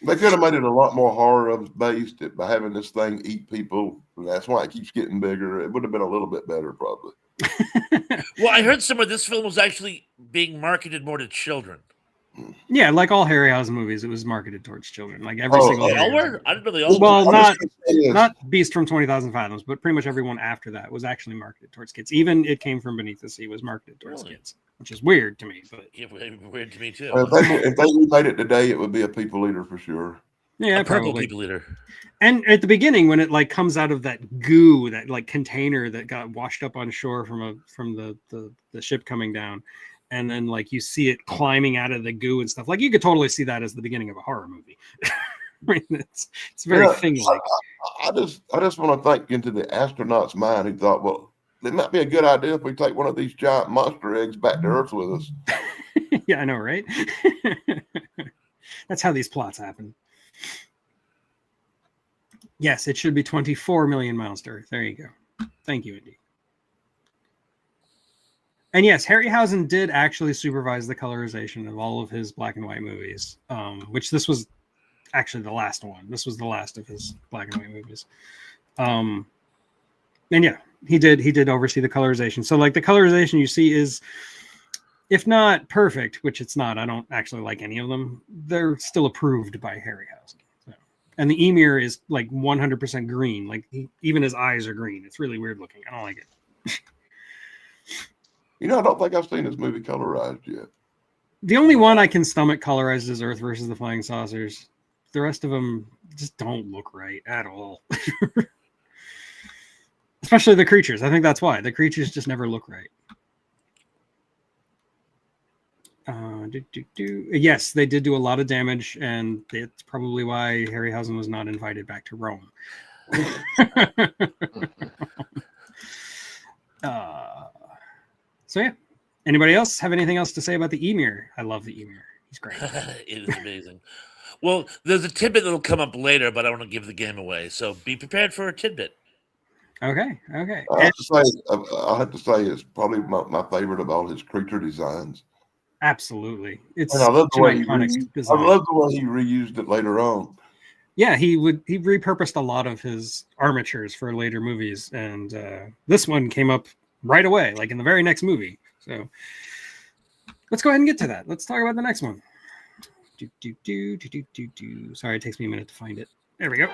They could have made it a lot more horror based by having this thing eat people. And that's why it keeps getting bigger. It would have been a little bit better, probably. Well, I heard somewhere this film was actually being marketed more to children. Yeah, like all Harryhausen movies, it was marketed towards children. Like every single. They all Harryhausen were? I didn't know they all Well, were. not Beast from 20,000 Fathoms, but pretty much everyone after that was actually marketed towards kids. Even It Came From Beneath the Sea was marketed towards kids, which is weird to me. But Yeah, weird to me too. If they remade it today, it would be a people eater for sure. yeah, A purple probably. people eater. And at the beginning, when it like comes out of that goo, that like container that got washed up on shore from the ship coming down, and then like you see it climbing out of the goo and stuff, like you could totally see that as the beginning of a horror movie. I mean, it's very thing-like. I just want to think into the astronaut's mind. He thought, well, it might be a good idea if we take one of these giant monster eggs back to Earth with us. Yeah, I know, right? That's how these plots happen. Yes, it should be 24 million miles to Earth. There you go. Thank you, Indy. And yes, Harryhausen did actually supervise the colorization of all of his black and white movies, which this was actually the last one. This was the last of his black and white movies. And yeah, he did oversee the colorization. So like the colorization you see is, if not perfect, which it's not, I don't actually like any of them, they're still approved by Harryhausen. And the emir is like 100% green. Like even his eyes are green. It's really weird looking. I don't like it. You know, I don't think I've seen this movie colorized yet. The only one I can stomach colorized is Earth versus the Flying Saucers. The rest of them just don't look right at all. Especially the creatures. I think that's why. The creatures just never look right. Yes, they did do a lot of damage, and it's probably why Harryhausen was not invited back to Rome. So yeah, anybody else have anything else to say about the Emir? I love the Emir. He's great. It is amazing. Well, there's a tidbit that'll come up later, but I want to give the game away, so be prepared for a tidbit. Okay. I have to say it's probably my favorite of all his creature designs. Absolutely, it's and I love the way he reused it later on. Yeah, he repurposed a lot of his armatures for later movies, and this one came up right away, like in the very next movie. So let's go ahead and get to that. Let's talk about the next one. Sorry, it takes me a minute to find it. There we go.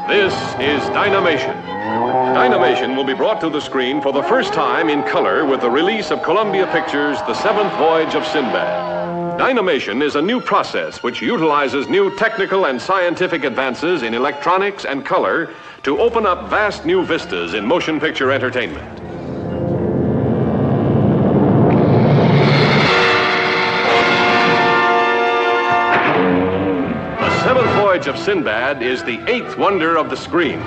This is Dynamation. Dynamation will be brought to the screen for the first time in color with the release of Columbia Pictures' The Seventh Voyage of Sinbad. Dynamation is a new process which utilizes new technical and scientific advances in electronics and color to open up vast new vistas in motion picture entertainment. The Seventh Voyage of Sinbad is the eighth wonder of the screen.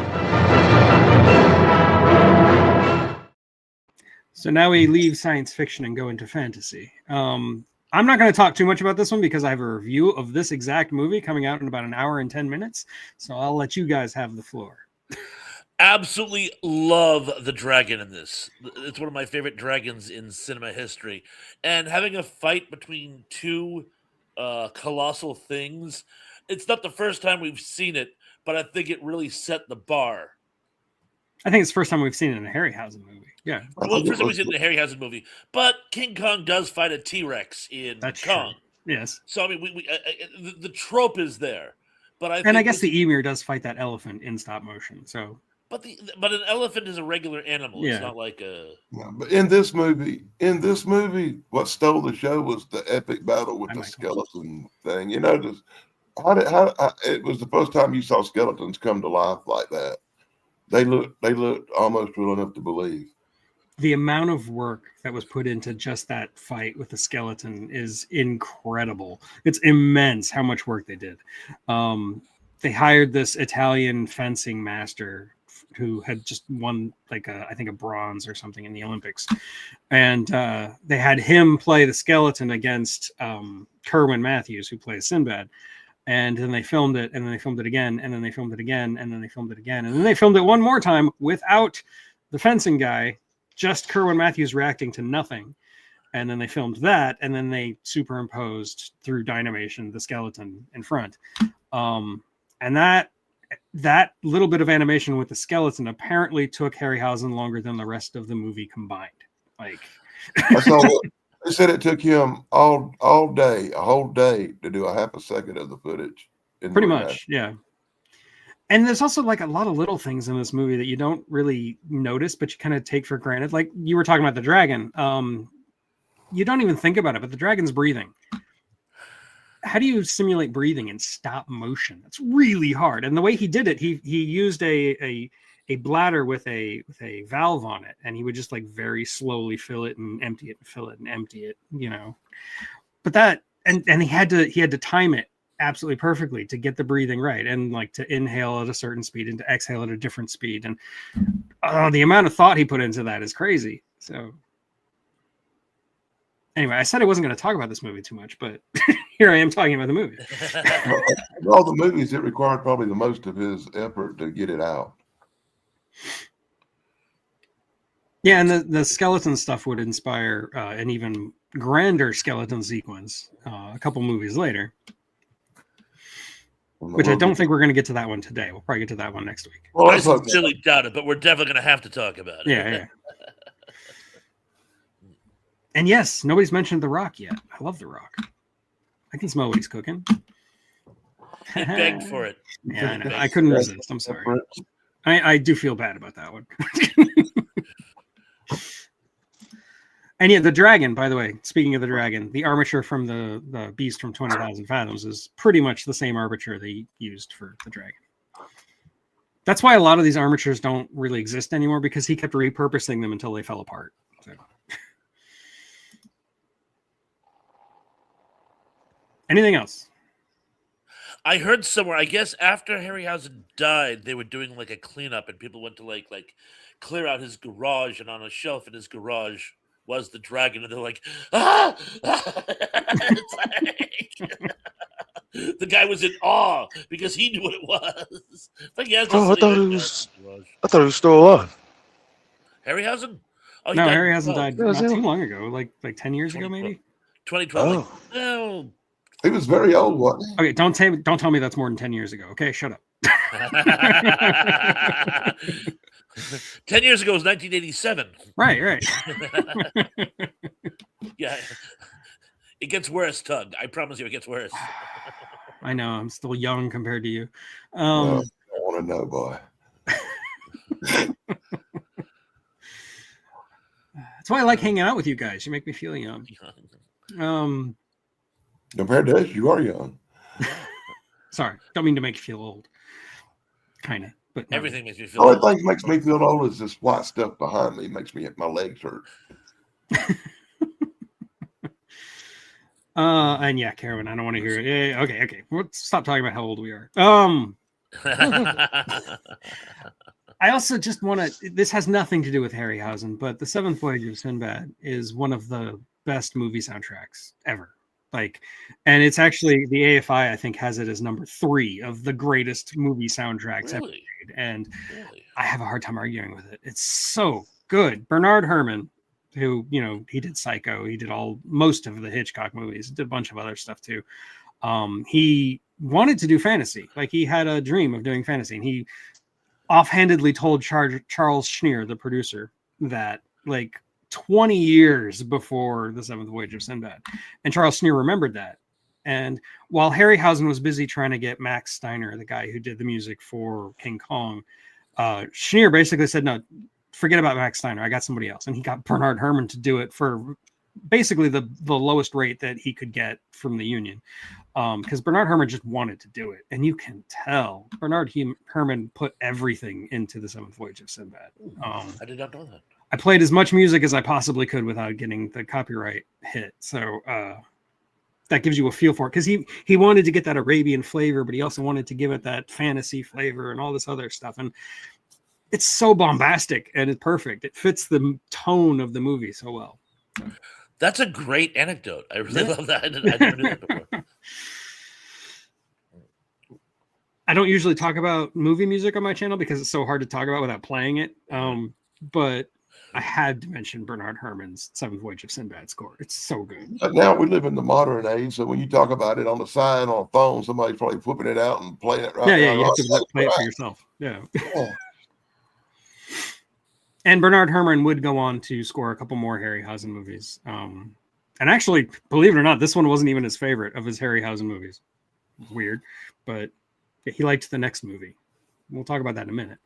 So now we leave science fiction and go into fantasy. I'm not going to talk too much about this one because I have a review of this exact movie coming out in about an hour and 10 minutes. So I'll let you guys have the floor. Absolutely love the dragon in this. It's one of my favorite dragons in cinema history. And having a fight between two colossal things, it's not the first time we've seen it, but I think it really set the bar. I think it's the first time we've seen it in a Harryhausen movie. Yeah. Well, first time we've seen it in a Harryhausen movie. But King Kong does fight a T-Rex in That's Kong. True. Yes. So, I mean, the trope is there. But I guess the emir does fight that elephant in stop motion. So, but an elephant is a regular animal. Yeah. It's not like a. Yeah, but in this movie, what stole the show was the epic battle with the skeleton thing. You know, just it was the first time you saw skeletons come to life like that. They looked almost real enough to believe. The amount of work that was put into just that fight with the skeleton is incredible. It's immense how much work they did. They hired this Italian fencing master who had just won I think a bronze or something in the Olympics. And they had him play the skeleton against Kerwin Matthews, who plays Sinbad. And then they filmed it, and then they filmed it again, and then they filmed it again, and then they filmed it again. And then they filmed it one more time without the fencing guy, just Kerwin Matthews reacting to nothing. And then they filmed that, and then they superimposed through Dynamation the skeleton in front. And that little bit of animation with the skeleton apparently took Harryhausen longer than the rest of the movie combined. Like, I saw they said it took him all day, a whole day, to do a half a second of the footage. Pretty much, yeah. And there's also like a lot of little things in this movie that you don't really notice, but you kind of take for granted. Like you were talking about the dragon. You don't even think about it, but the dragon's breathing. How do you simulate breathing in stop motion? That's really hard. And the way he did it, he used a bladder with a valve on it, and he would just like very slowly fill it and empty it and fill it and empty it, you know. But that and he had to time it absolutely perfectly to get the breathing right, and like to inhale at a certain speed and to exhale at a different speed. And the amount of thought he put into that is crazy. So anyway, I said I wasn't going to talk about this movie too much, but here I am talking about the movie. Of all the movies, it required probably the most of his effort to get it out. Yeah, and the skeleton stuff would inspire an even grander skeleton sequence a couple movies later. Which I don't think we're going to get to that one today. We'll probably get to that one next week. Well, I sincerely doubt it, but we're definitely going to have to talk about it. Yeah. And yes, nobody's mentioned The Rock yet. I love The Rock. I can smell what he's cooking. He begged for it. Yeah, I know. I couldn't resist. I'm sorry. I do feel bad about that one. And yeah, the dragon, by the way, speaking of the dragon, the armature from the beast from 20,000 Fathoms is pretty much the same armature they used for the dragon. That's why a lot of these armatures don't really exist anymore, because he kept repurposing them until they fell apart. So. Anything else? I heard somewhere, I guess after Harryhausen died, they were doing like a cleanup, and people went to like clear out his garage, and on a shelf in his garage was the dragon, and they're like, ah! It's like, the guy was in awe because he knew what it was. Like, yeah, I thought it was still alive. Harryhausen? Oh, no, Harryhausen died not too long ago, like 10 years ago, maybe. 2012. Oh. He was very old, wasn't he? Okay, don't tell me that's more than 10 years ago. Okay, shut up. 10 years ago was 1987. Right. Yeah. It gets worse, Tug. I promise you it gets worse. I know. I'm still young compared to you. Well, I want to know, boy. That's why I like hanging out with you guys. You make me feel young. Compared to us, you are young. Sorry. Don't mean to make you feel old. Kind of. But no. Everything makes me feel The old. only thing that makes me feel old is this white stuff behind me. Makes my legs hurt. And yeah, Carolyn, I don't want to hear it. Yeah, okay. Let's stop talking about how old we are. I also just want to. This has nothing to do with Harryhausen, but The Seventh Voyage of Sinbad is one of the best movie soundtracks ever. Like, and it's actually the AFI, I think, has it as number 3 of the greatest movie soundtracks ever made. And I have a hard time arguing with it. It's so good. Bernard Herrmann, who, he did Psycho, he did most of the Hitchcock movies, did a bunch of other stuff too. He wanted to do fantasy. Like, he had a dream of doing fantasy, and he offhandedly told Charles Schneer, the producer, that like 20 years before The Seventh Voyage of Sinbad. And Charles Schneer remembered that. And while Harryhausen was busy trying to get Max Steiner, the guy who did the music for King Kong, Schneer basically said, no, forget about Max Steiner. I got somebody else. And he got Bernard Herrmann to do it for basically the lowest rate that he could get from the union. Because Bernard Herrmann just wanted to do it. And you can tell Bernard Herrmann put everything into The Seventh Voyage of Sinbad. I did not know that. I played as much music as I possibly could without getting the copyright hit. So that gives you a feel for it. Because he wanted to get that Arabian flavor, but he also wanted to give it that fantasy flavor and all this other stuff. And it's so bombastic and it's perfect. It fits the tone of the movie so well. So. That's a great anecdote. I really love that. I never knew that before. I don't usually talk about movie music on my channel because it's so hard to talk about without playing it. But I had to mention Bernard Herrmann's Seventh Voyage of Sinbad score. It's so good. But now we live in the modern age, so when you talk about it on the sign on a phone, somebody's probably flipping it out and playing it right now. Yeah, you have to That's play it for right. yourself. Yeah. Yeah. And Bernard Herrmann would go on to score a couple more Harryhausen movies. And actually, believe it or not, this one wasn't even his favorite of his Harryhausen movies. Weird, but he liked the next movie. We'll talk about that in a minute.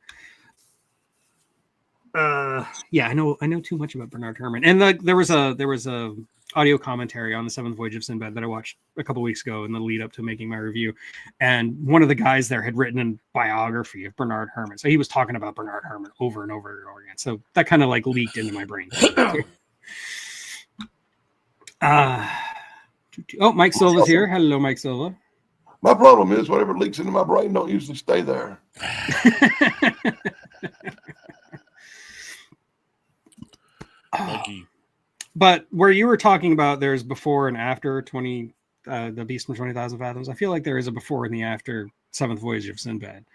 Yeah, I know too much about Bernard Herrmann. And there was a audio commentary on the Seventh Voyage of Sinbad that I watched a couple weeks ago in the lead up to making my review. And one of the guys there had written a biography of Bernard Herrmann. So he was talking about Bernard Herrmann over and over and over again. So that kind of like leaked into my brain. Mike Silva's here. Hello, Mike Silva. My problem is whatever leaks into my brain don't usually stay there. But where you were talking about there's before and after the Beast from 20,000 Fathoms, I feel like there is a before and the after Seventh Voyage of Sinbad.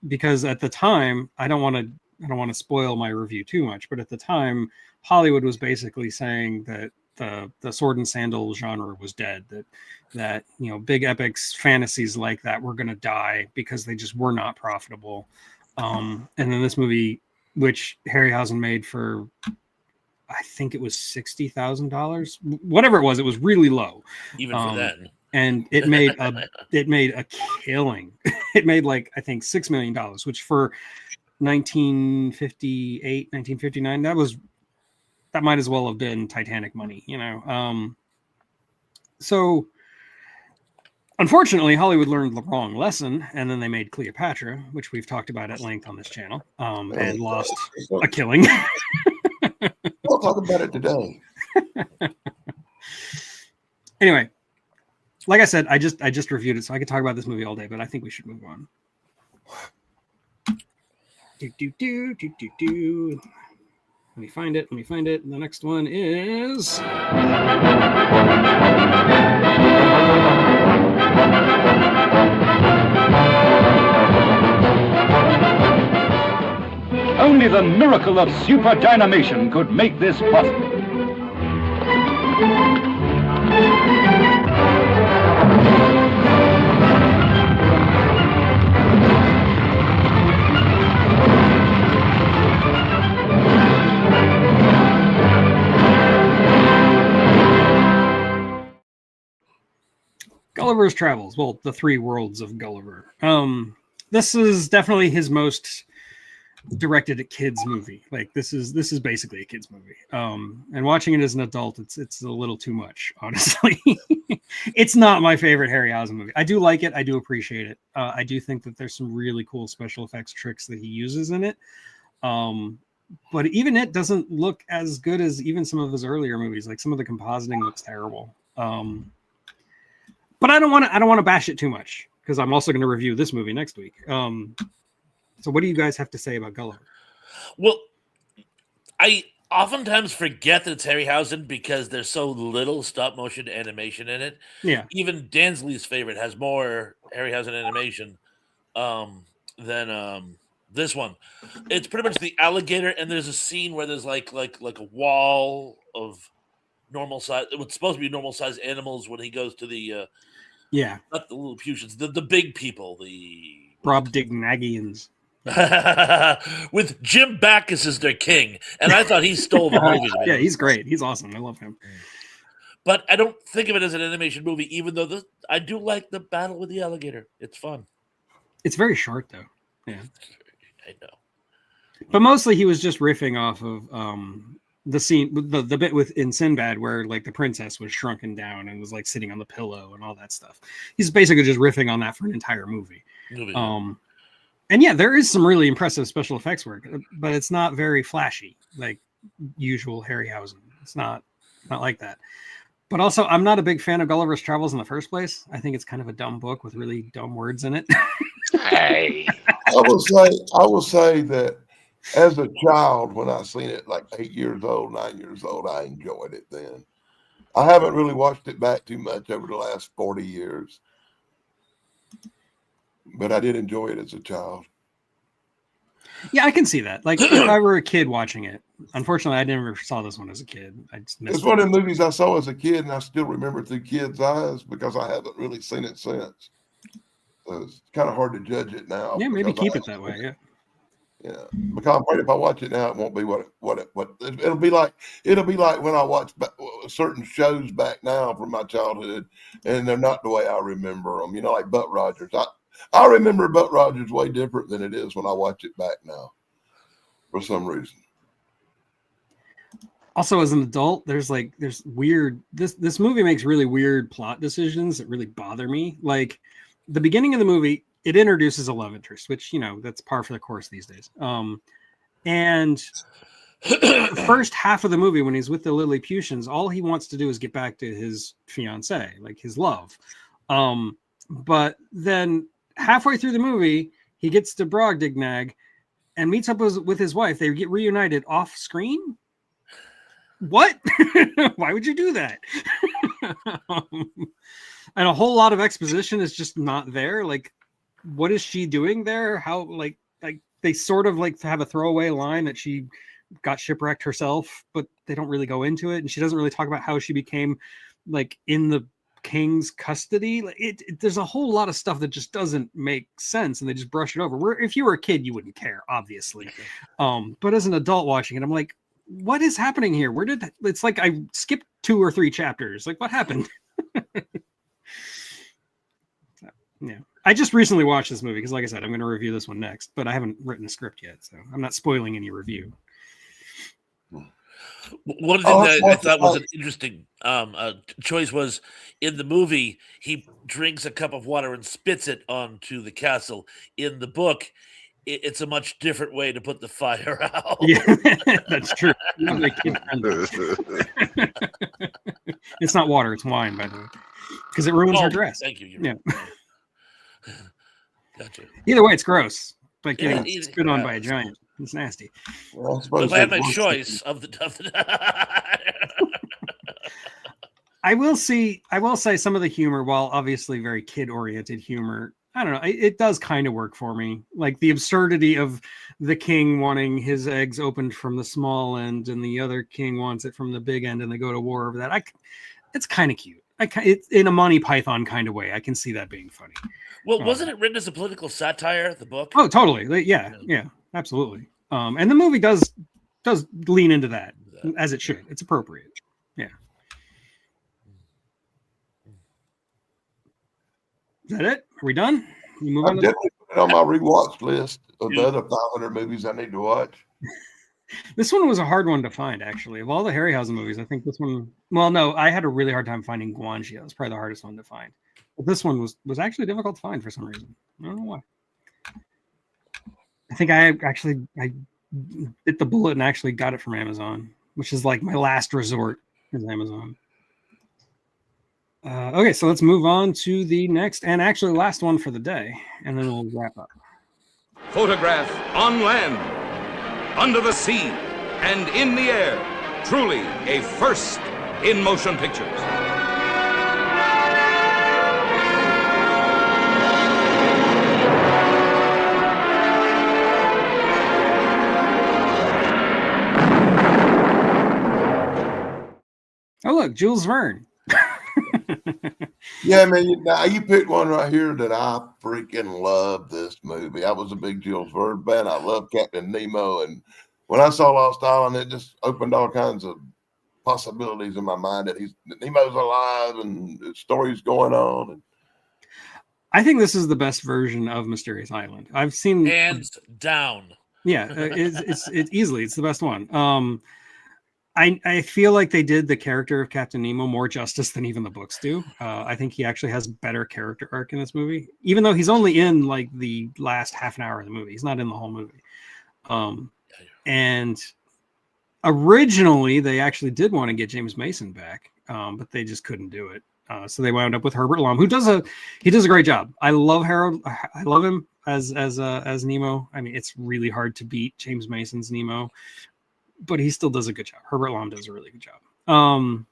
Because at the time, I don't want to spoil my review too much, but at the time, Hollywood was basically saying that the sword and sandal genre was dead, that big epics, fantasies like that were going to die because they just were not profitable. And then this movie, which Harryhausen made for, I think it was $60,000, whatever it was really low. Even for that. And it made a killing. It made like, I think $6 million, which for 1958, 1959, that might as well have been Titanic money, So unfortunately, Hollywood learned the wrong lesson, and then they made Cleopatra, which we've talked about at length on this channel, and lost a killing. We'll talk about it today. Anyway, like I said, I just reviewed it, so I could talk about this movie all day, but I think we should move on. Let me find it. The next one is... Only the miracle of super dynamation could make this possible. Gulliver's Travels. Well, the three worlds of Gulliver. This is definitely his most directed at kids movie. Like this is basically a kids movie. And watching it as an adult, it's a little too much, honestly. It's not my favorite Harryhausen movie. I do like it. I do appreciate it. I do think that there's some really cool special effects tricks that he uses in it. But even it doesn't look as good as even some of his earlier movies. Like some of the compositing looks terrible. But I don't want to bash it too much because I'm also going to review this movie next week. So what do you guys have to say about Gulliver? Well, I oftentimes forget that it's Harryhausen because there's so little stop motion animation in it. Yeah. Even Dansley's favorite has more Harryhausen animation than this one. It's pretty much the alligator, and there's a scene where there's like a wall of normal size. It was supposed to be normal size animals when he goes to the not the Lilliputians, the big people, the Brobdingnagians. With Jim Backus as their king, and I thought he stole the movie. Yeah, he's great. He's awesome. I love him. But I don't think of it as an animation movie, even though I do like the battle with the alligator. It's fun. It's very short, though. Yeah, I know. But mostly he was just riffing off of the scene, the bit in Sinbad where like the princess was shrunken down and was like sitting on the pillow and all that stuff. He's basically just riffing on that for an entire movie. And yeah, there is some really impressive special effects work, but it's not very flashy like usual Harryhausen. It's not like that. But also, I'm not a big fan of Gulliver's Travels in the first place. I think it's kind of a dumb book with really dumb words in it. Hey, I will say that as a child, when I seen it like 8 years old, 9 years old, I enjoyed it then. I haven't really watched it back too much over the last 40 years. But I did enjoy it as a child. Yeah, I can see that. Like if I were a kid watching it, unfortunately, I never saw this one as a kid. I just missed It's one of the movies I saw as a kid, and I still remember through kids' eyes because I haven't really seen it since. So it's kind of hard to judge it now. Yeah, maybe because keep it that way. Yeah. Yeah, because I'm afraid if I watch it now, it won't be it'll be like. It'll be like when I watch certain shows back now from my childhood, and they're not the way I remember them. You know, like Buck Rogers. I remember Buck Rogers way different than it is when I watch it back now, for some reason. Also, as an adult, there's weird. This movie makes really weird plot decisions that really bother me. Like the beginning of the movie, it introduces a love interest, which that's par for the course these days. And the first half of the movie, when he's with the Lilliputians, all he wants to do is get back to his fiancée, like his love. But then halfway through the movie, he gets to Brobdingnag and meets up with his wife. They get reunited off screen. What? Why would you do that? And a whole lot of exposition is just not there. Like, what is she doing there? How like they sort of like have a throwaway line that she got shipwrecked herself, but they don't really go into it, and she doesn't really talk about how she became like in the king's custody. Like there's a whole lot of stuff that just doesn't make sense, and they just brush it over. Where if you were a kid, you wouldn't care, obviously. But as an adult watching it, I'm like, what is happening here? Where did it's like I skipped 2 or 3 chapters. Like, what happened? Yeah, I just recently watched this movie because, like I said, I'm going to review this one next, but I haven't written a script yet, so I'm not spoiling any review. One thing that I thought was an interesting choice was in the movie, he drinks a cup of water and spits it onto the castle. In the book, it's a much different way to put the fire out. Yeah, that's true. It's not water, it's wine, by the way, because it ruins her dress. Thank you. Yeah. Gotcha. Either way, it's gross. Like getting Yeah, spit on by a giant. It's nasty. Well, If I had my choice of the I will say some of the humor, while obviously very kid-oriented humor, I don't know, it does kind of work for me. Like the absurdity of the king wanting his eggs opened from the small end and the other king wants it from the big end, and they go to war over that. It's kind of cute. It's in a Monty Python kind of way. I can see that being funny. Well, wasn't it written as a political satire, the book? Oh, totally. Yeah, absolutely. And the movie does lean into that, as it should. It's appropriate. Yeah. Is that it? Are we done? You move I'm on. definitely put it on my rewatch list of the other 500 movies I need to watch. This one was a hard one to find, actually. Of all the Harryhausen movies, I think this one. Well, no, I had a really hard time finding Guangxi. It was probably the hardest one to find. But this one was actually difficult to find for some reason. I don't know why. I think I bit the bullet and actually got it from Amazon, which is like my last resort is Amazon. Okay, so let's move on to the next and actually last one for the day, and then we'll wrap up. Photograph on land, under the sea, and in the air. Truly a first in motion pictures. Oh, look, Jules Verne. Yeah, man. Now you picked one right here that I freaking love. This movie. I was a big Jules Verne fan. I love Captain Nemo, and when I saw Lost Island, it just opened all kinds of possibilities in my mind that Nemo's alive and the story's going on. And I think this is the best version of Mysterious Island. I've seen hands down. Yeah, it's easily it's the best one. I feel like they did the character of Captain Nemo more justice than even the books do. I think he actually has better character arc in this movie, even though he's only in like the last half an hour of the movie. He's not in the whole movie. And originally they actually did want to get James Mason back, but they just couldn't do it. So they wound up with Herbert Lom, who does a great job. I love Harold. I love him as Nemo. I mean, it's really hard to beat James Mason's Nemo, but he still does a good job. Herbert Lom does a really good job.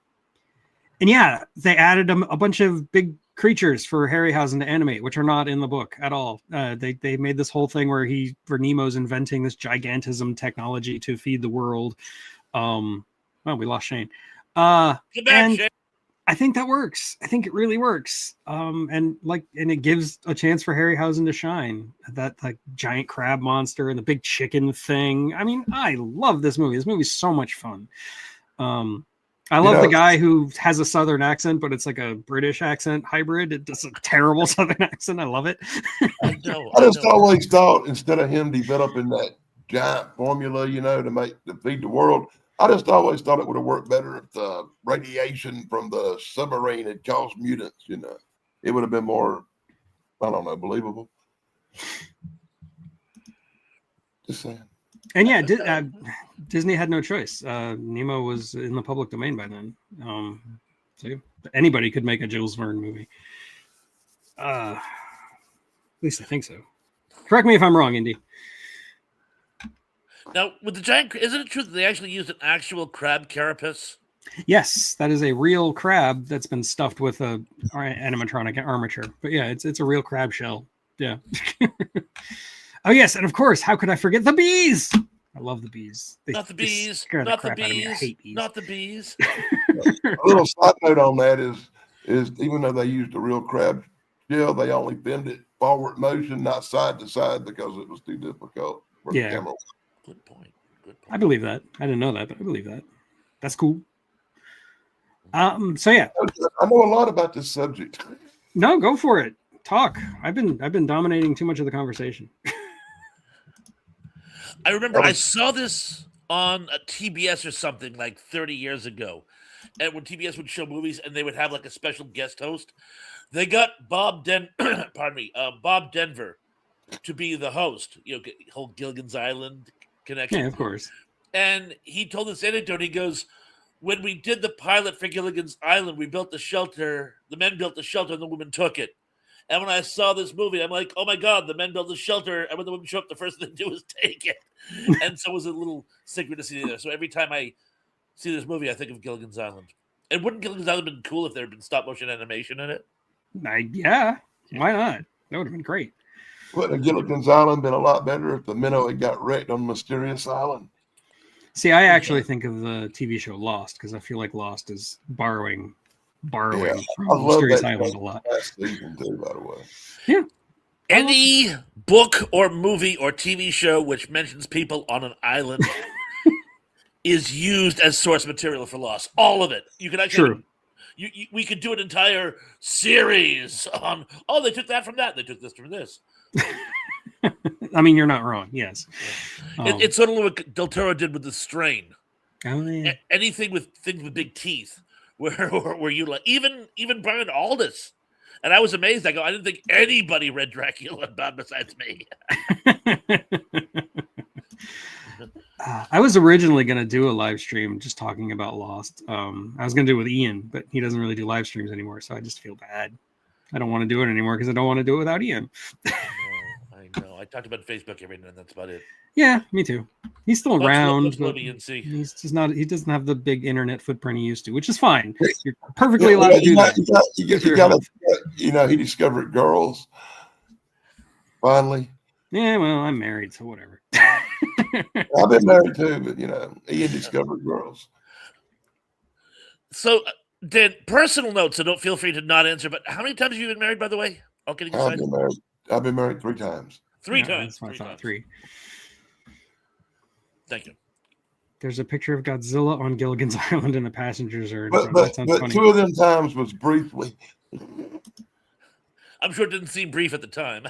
And yeah, they added a bunch of big creatures for Harryhausen to animate, which are not in the book at all. They made this whole thing where Nemo's inventing this gigantism technology to feed the world. Well, we lost Shane. Get back, And Shane. I think that works. I think it really works. And it gives a chance for Harryhausen to shine. That like giant crab monster and the big chicken thing. I mean, I love this movie. This movie's so much fun. I love the guy who has a Southern accent, but it's like a British accent hybrid. It does a terrible Southern accent. I love it. I just always thought instead of him developing that giant formula, to feed the world, I just always thought it would have worked better if the radiation from the submarine had caused mutants. It would have been more, I don't know, believable. Just saying. And yeah, Disney had no choice. Nemo was in the public domain by then. So anybody could make a Jules Verne movie. At least I think so. Correct me if I'm wrong, Indy. Now, with the giant, isn't it true that they actually used an actual crab carapace? Yes, that is a real crab that's been stuffed with a animatronic armature. But yeah, it's a real crab shell. Yeah. Oh yes, and of course, how could I forget the bees? I love the bees. Not the bees. Not the bees. I hate bees. Not the bees. A little side note on that is even though they used a real crab shell, they only bend it forward motion, not side to side, because it was too difficult for the camera. Good point. I believe that. I didn't know that, but I believe that. That's cool. So yeah, I know a lot about this subject. No, go for it. Talk. I've been dominating too much of the conversation. I remember I saw this on a TBS or something like 30 years ago. And when TBS would show movies and they would have like a special guest host, they got Bob Denver to be the host. Whole Gilligan's Island connection. Yeah, of course. And he told this anecdote. He goes, when we did the pilot for Gilligan's Island, we built the shelter. The men built the shelter and the women took it. And when I saw this movie, I'm like, oh my God, the men built the shelter. And when the women show up, the first thing they do is take it. And so it was a little synchronicity there. So every time I see this movie, I think of Gilligan's Island. And wouldn't Gilligan's Island have been cool if there had been stop motion animation in it? Yeah, why not? That would have been great. Wouldn't Gilligan's Island been a lot better if the minnow had got wrecked on Mysterious Island? See, I actually think of the TV show Lost because I feel like Lost is borrowing from Mysterious Island a lot. Last season too, by the way. Yeah. Any book or movie or TV show which mentions people on an island is used as source material for Lost. All of it. You can actually. We could do an entire series on. Oh, they took that from that. They took this from this. I mean, you're not wrong. Yes. It's sort of like what Del Toro did with The Strain. Oh yeah. Anything with things with big teeth. Where you like even Brian Aldiss, and I was amazed. I didn't think anybody read Dracula about besides me. I was originally going to do a live stream just talking about Lost. I was going to do it with Ian, but he doesn't really do live streams anymore, so I just feel bad. I don't want to do it anymore because I don't want to do it without Ian. I know. I talked about Facebook every night, and that's about it. Yeah, me too. He's still around. But he's just not. He doesn't have the big internet footprint he used to, which is fine. You're perfectly allowed to do that. He discovered girls. Finally. Yeah, well, I'm married, so whatever. I've been married too, but Ian discovered girls. So, Dan, personal notes. So don't feel free to not answer. But how many times have you been married, by the way? All kidding aside. I've been married 3 times. 3 times. That's what I thought. 3. Thank you. There's a picture of Godzilla on Gilligan's Island and the passengers are. But 2 of them times was briefly. I'm sure it didn't seem brief at the time.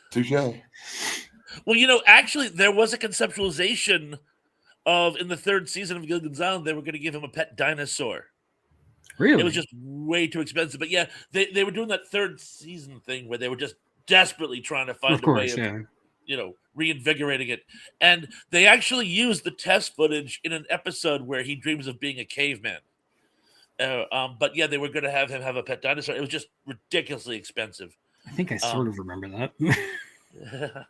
Touche. Well, actually, there was a conceptualization of in the 3rd season of Gilligan's Island, they were going to give him a pet dinosaur. Really? It was just way too expensive. But yeah, they were doing that 3rd season thing where they were just desperately trying to find a way of, reinvigorating it. And they actually used the test footage in an episode where he dreams of being a caveman. But yeah, they were going to have him have a pet dinosaur. It was just ridiculously expensive. I think I sort of remember that.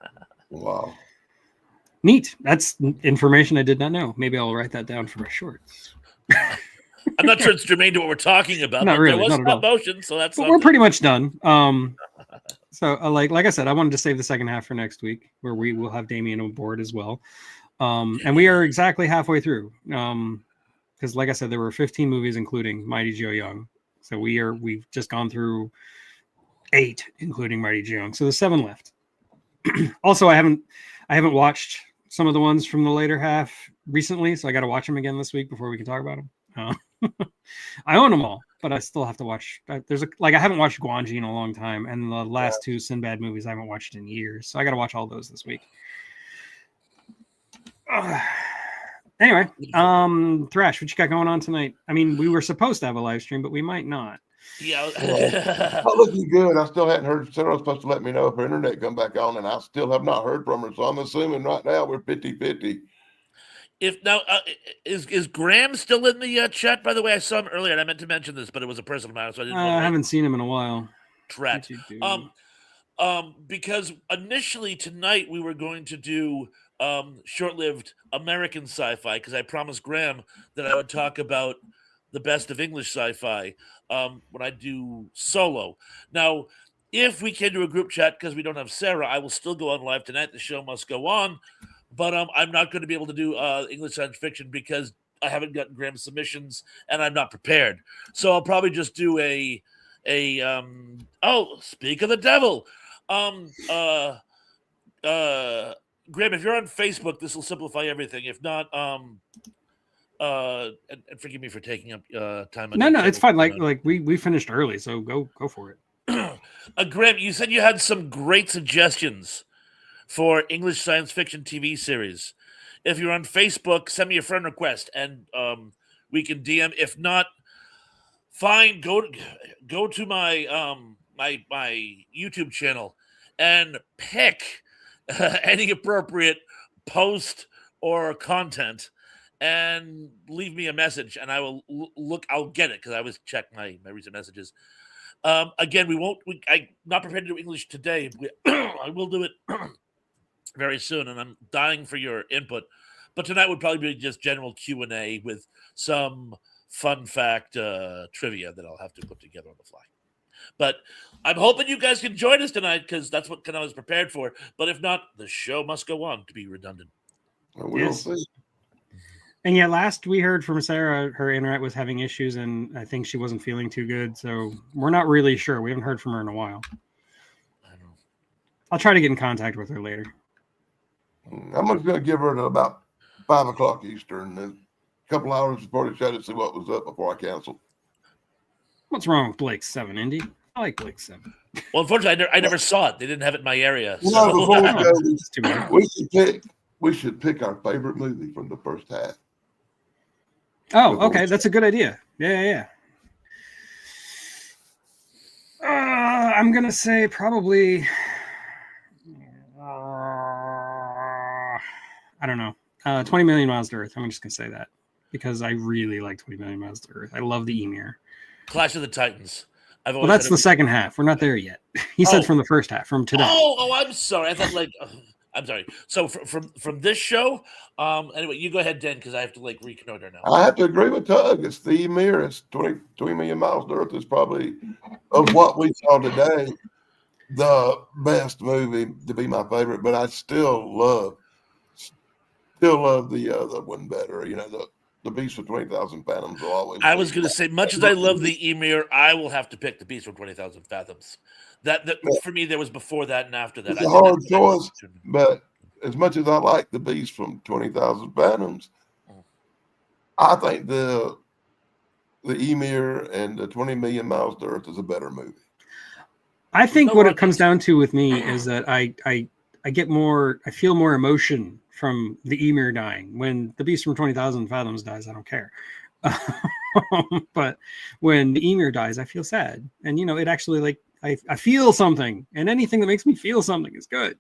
Wow. Neat. That's information I did not know. Maybe I'll write that down for my shorts. I'm not sure it's germane to what we're talking about. Not but really, there was not at all. stop motion, so that's. But we're pretty much done. So like I said, I wanted to save the second half for next week, where we will have Damien on board as well. And we are exactly halfway through. Because like I said, there were 15 movies, including Mighty Joe Young. So we've just gone through 8, including Mighty Joe Young. So there's 7 left. Also, I haven't watched some of the ones from the later half recently, so I got to watch them again this week before we can talk about them. I own them all, but I still have to watch. I haven't watched Guanji in a long time, and the last 2 Sinbad movies I haven't watched in years, so I got to watch all those this week. Anyway, Thrash, what you got going on tonight? I mean, we were supposed to have a live stream, but we might not. Yeah. Not looking good. I still hadn't heard. Sarah's supposed to let me know if her internet come back on, and I still have not heard from her. So I'm assuming right now we're 50-50. If now is Graham still in the chat? By the way, I saw him earlier, and I meant to mention this, but it was a personal matter, so I didn't. I haven't seen him in a while. Drat. Because initially tonight we were going to do short-lived American sci-fi, because I promised Graham that I would talk about the best of English sci-fi when I do solo. Now, if we can do a group chat because we don't have Sarah, I will still go on live tonight. The show must go on. But I'm not going to be able to do English science fiction because I haven't gotten Graham's submissions and I'm not prepared. So I'll probably just do speak of the devil. Graham, if you're on Facebook, this will simplify everything. If not, and forgive me for taking up time. No, it's fine. Like we finished early, so go for it. Graham, you said you had some great suggestions for English science fiction TV series. If you're on Facebook, send me a friend request and we can DM. If not, fine, go to my my YouTube channel and pick any appropriate post or content and leave me a message and I will look. I'll get it because I always check my recent messages. Again, I'm not prepared to do English today. I will do it very soon, and I'm dying for your input. But tonight would probably be just general Q&A with some fun fact trivia that I'll have to put together on the fly. But I'm hoping you guys can join us tonight because that's what I was prepared for. But if not, the show must go on, to be redundant. We'll see. And yeah, last we heard from Sarah, her internet was having issues, and I think she wasn't feeling too good. So we're not really sure. We haven't heard from her in a while. I know. I'll try to get in contact with her later. I'm just going to give her to about 5 o'clock Eastern, and a couple hours before the show to see what was up before I canceled. What's wrong with Blake 7, Indy? I like Blake 7. Well, unfortunately, I never saw it. They didn't have it in my area. So. No, before we go, It's too bad. we should pick our favorite movie from the first half. Oh, okay. That's a good idea. Yeah. I'm going to say probably... I don't know. 20 Million Miles to Earth. I'm just going to say that because I really like 20 Million Miles to Earth. I love the Emir. Clash of the Titans. Well, that's the second half. We're not there yet. He said from the first half, from today. Oh, I'm sorry. I thought I'm sorry. So from this show, anyway, you go ahead, Dan, because I have to reconnoiter now. I have to agree with Tug. It's the Emir. It's 20 Million Miles to Earth is probably, of what we saw today, the best movie to be my favorite. But I still love the other one better. You know, the Beast of 20,000 Fathoms will always. I was going to say, much as I love the Emir, I will have to pick the Beast from 20,000 Fathoms. That for me, there was before that and after that. It's a hard choice, but as much as I like the Beast from 20,000 Fathoms, I think the Emir and the 20 Million Miles to Earth is a better movie. I think what it comes down to with me is that I feel more emotion from the Emir dying. When the Beast from 20,000 Fathoms dies, I don't care. But when the Emir dies, I feel sad. And, it actually, I feel something. And anything that makes me feel something is good.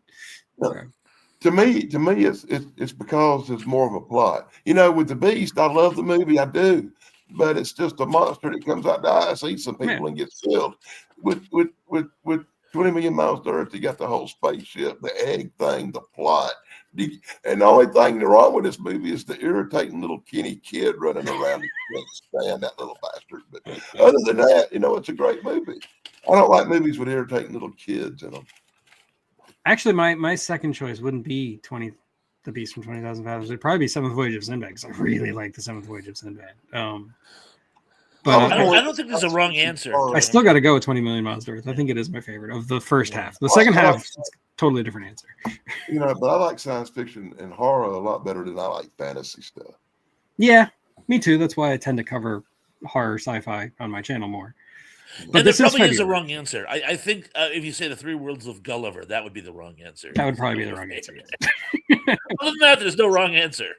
So. To me, it's because it's more of a plot. With the Beast, I love the movie, I do. But it's just a monster that comes out to ice, eats some people, and gets killed. With 20 Million Miles to Earth, you got the whole spaceship, the egg thing, the plot, And the only thing wrong with this movie is the irritating little Kenny kid running around the stand, that little bastard. But other than that, it's a great movie. I don't like movies with irritating little kids in them. Actually, my second choice wouldn't be The Beast from 20,000 Fathoms. It'd probably be Seventh Voyage of Sinbad because I really like the Seventh Voyage of Sinbad. But I don't think there's a wrong answer. I still got to go with 20 Million Miles to Earth. I think it is my favorite of the first half. The second half is totally different answer. But I like science fiction and horror a lot better than I like fantasy stuff. Yeah, me too. That's why I tend to cover horror sci-fi on my channel more. But and this there probably is a February. wrong answer. I think if you say the Three Worlds of Gulliver, that would be the wrong answer. That would probably be the wrong answer. Other than that, there's no wrong answer.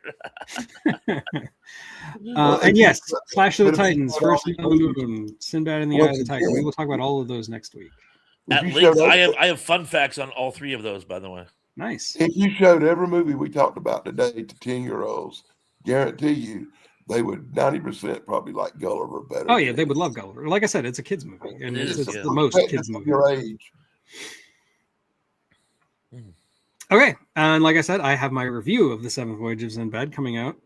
And yes, Clash of the Titans, First Man on the Moon, Sinbad and the Eye of the Tiger. We will talk about all of those next week. At length, I have fun facts on all three of those, by the way. Nice. If you showed every movie we talked about today to 10-year-olds, guarantee you they would 90% probably like Gulliver better. Oh yeah, they would love Gulliver. Like I said, it's a kids movie, and it's the most kids movie. Your age. Okay, and like I said, I have my review of the Seventh Voyage of Sinbad coming out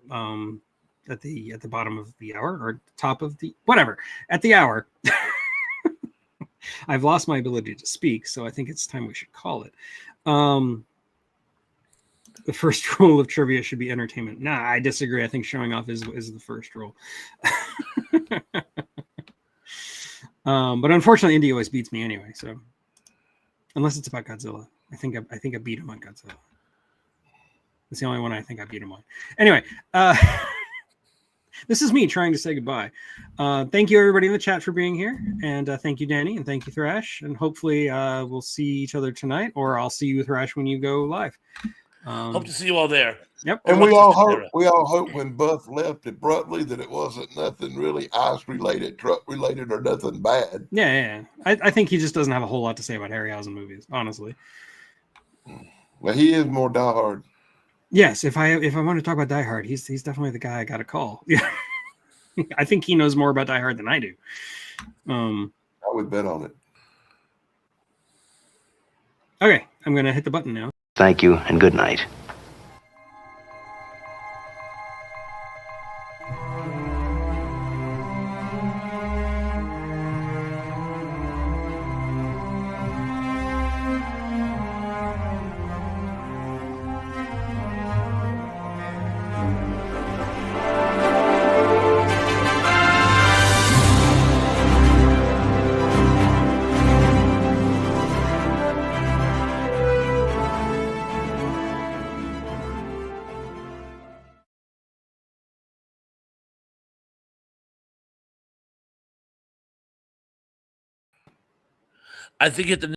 at the bottom of the hour or top of the whatever at the hour. I've lost my ability to speak, so I think it's time we should call it. The first rule of trivia should be entertainment. Nah, I disagree. I think showing off is the first rule. But unfortunately, Indy always beats me anyway. So unless it's about Godzilla, I think I beat him on Godzilla. That's the only one I think I beat him on. Anyway, this is me trying to say goodbye. Thank you everybody in the chat for being here, and thank you Danny, and thank you Thrash, and hopefully we'll see each other tonight, or I'll see you Thrash when you go live. Hope to see you all there. Yep. And we all hope when Buff left abruptly that it wasn't nothing really ice related, truck related, or nothing bad. Yeah. I think he just doesn't have a whole lot to say about Harryhausen movies, honestly. Well, he is more diehard. Yes, if I want to talk about Die Hard, he's definitely the guy I got to call. Yeah, I think he knows more about Die Hard than I do. I would bet on it. Okay, I'm gonna hit the button now. Thank you and good night. I think at the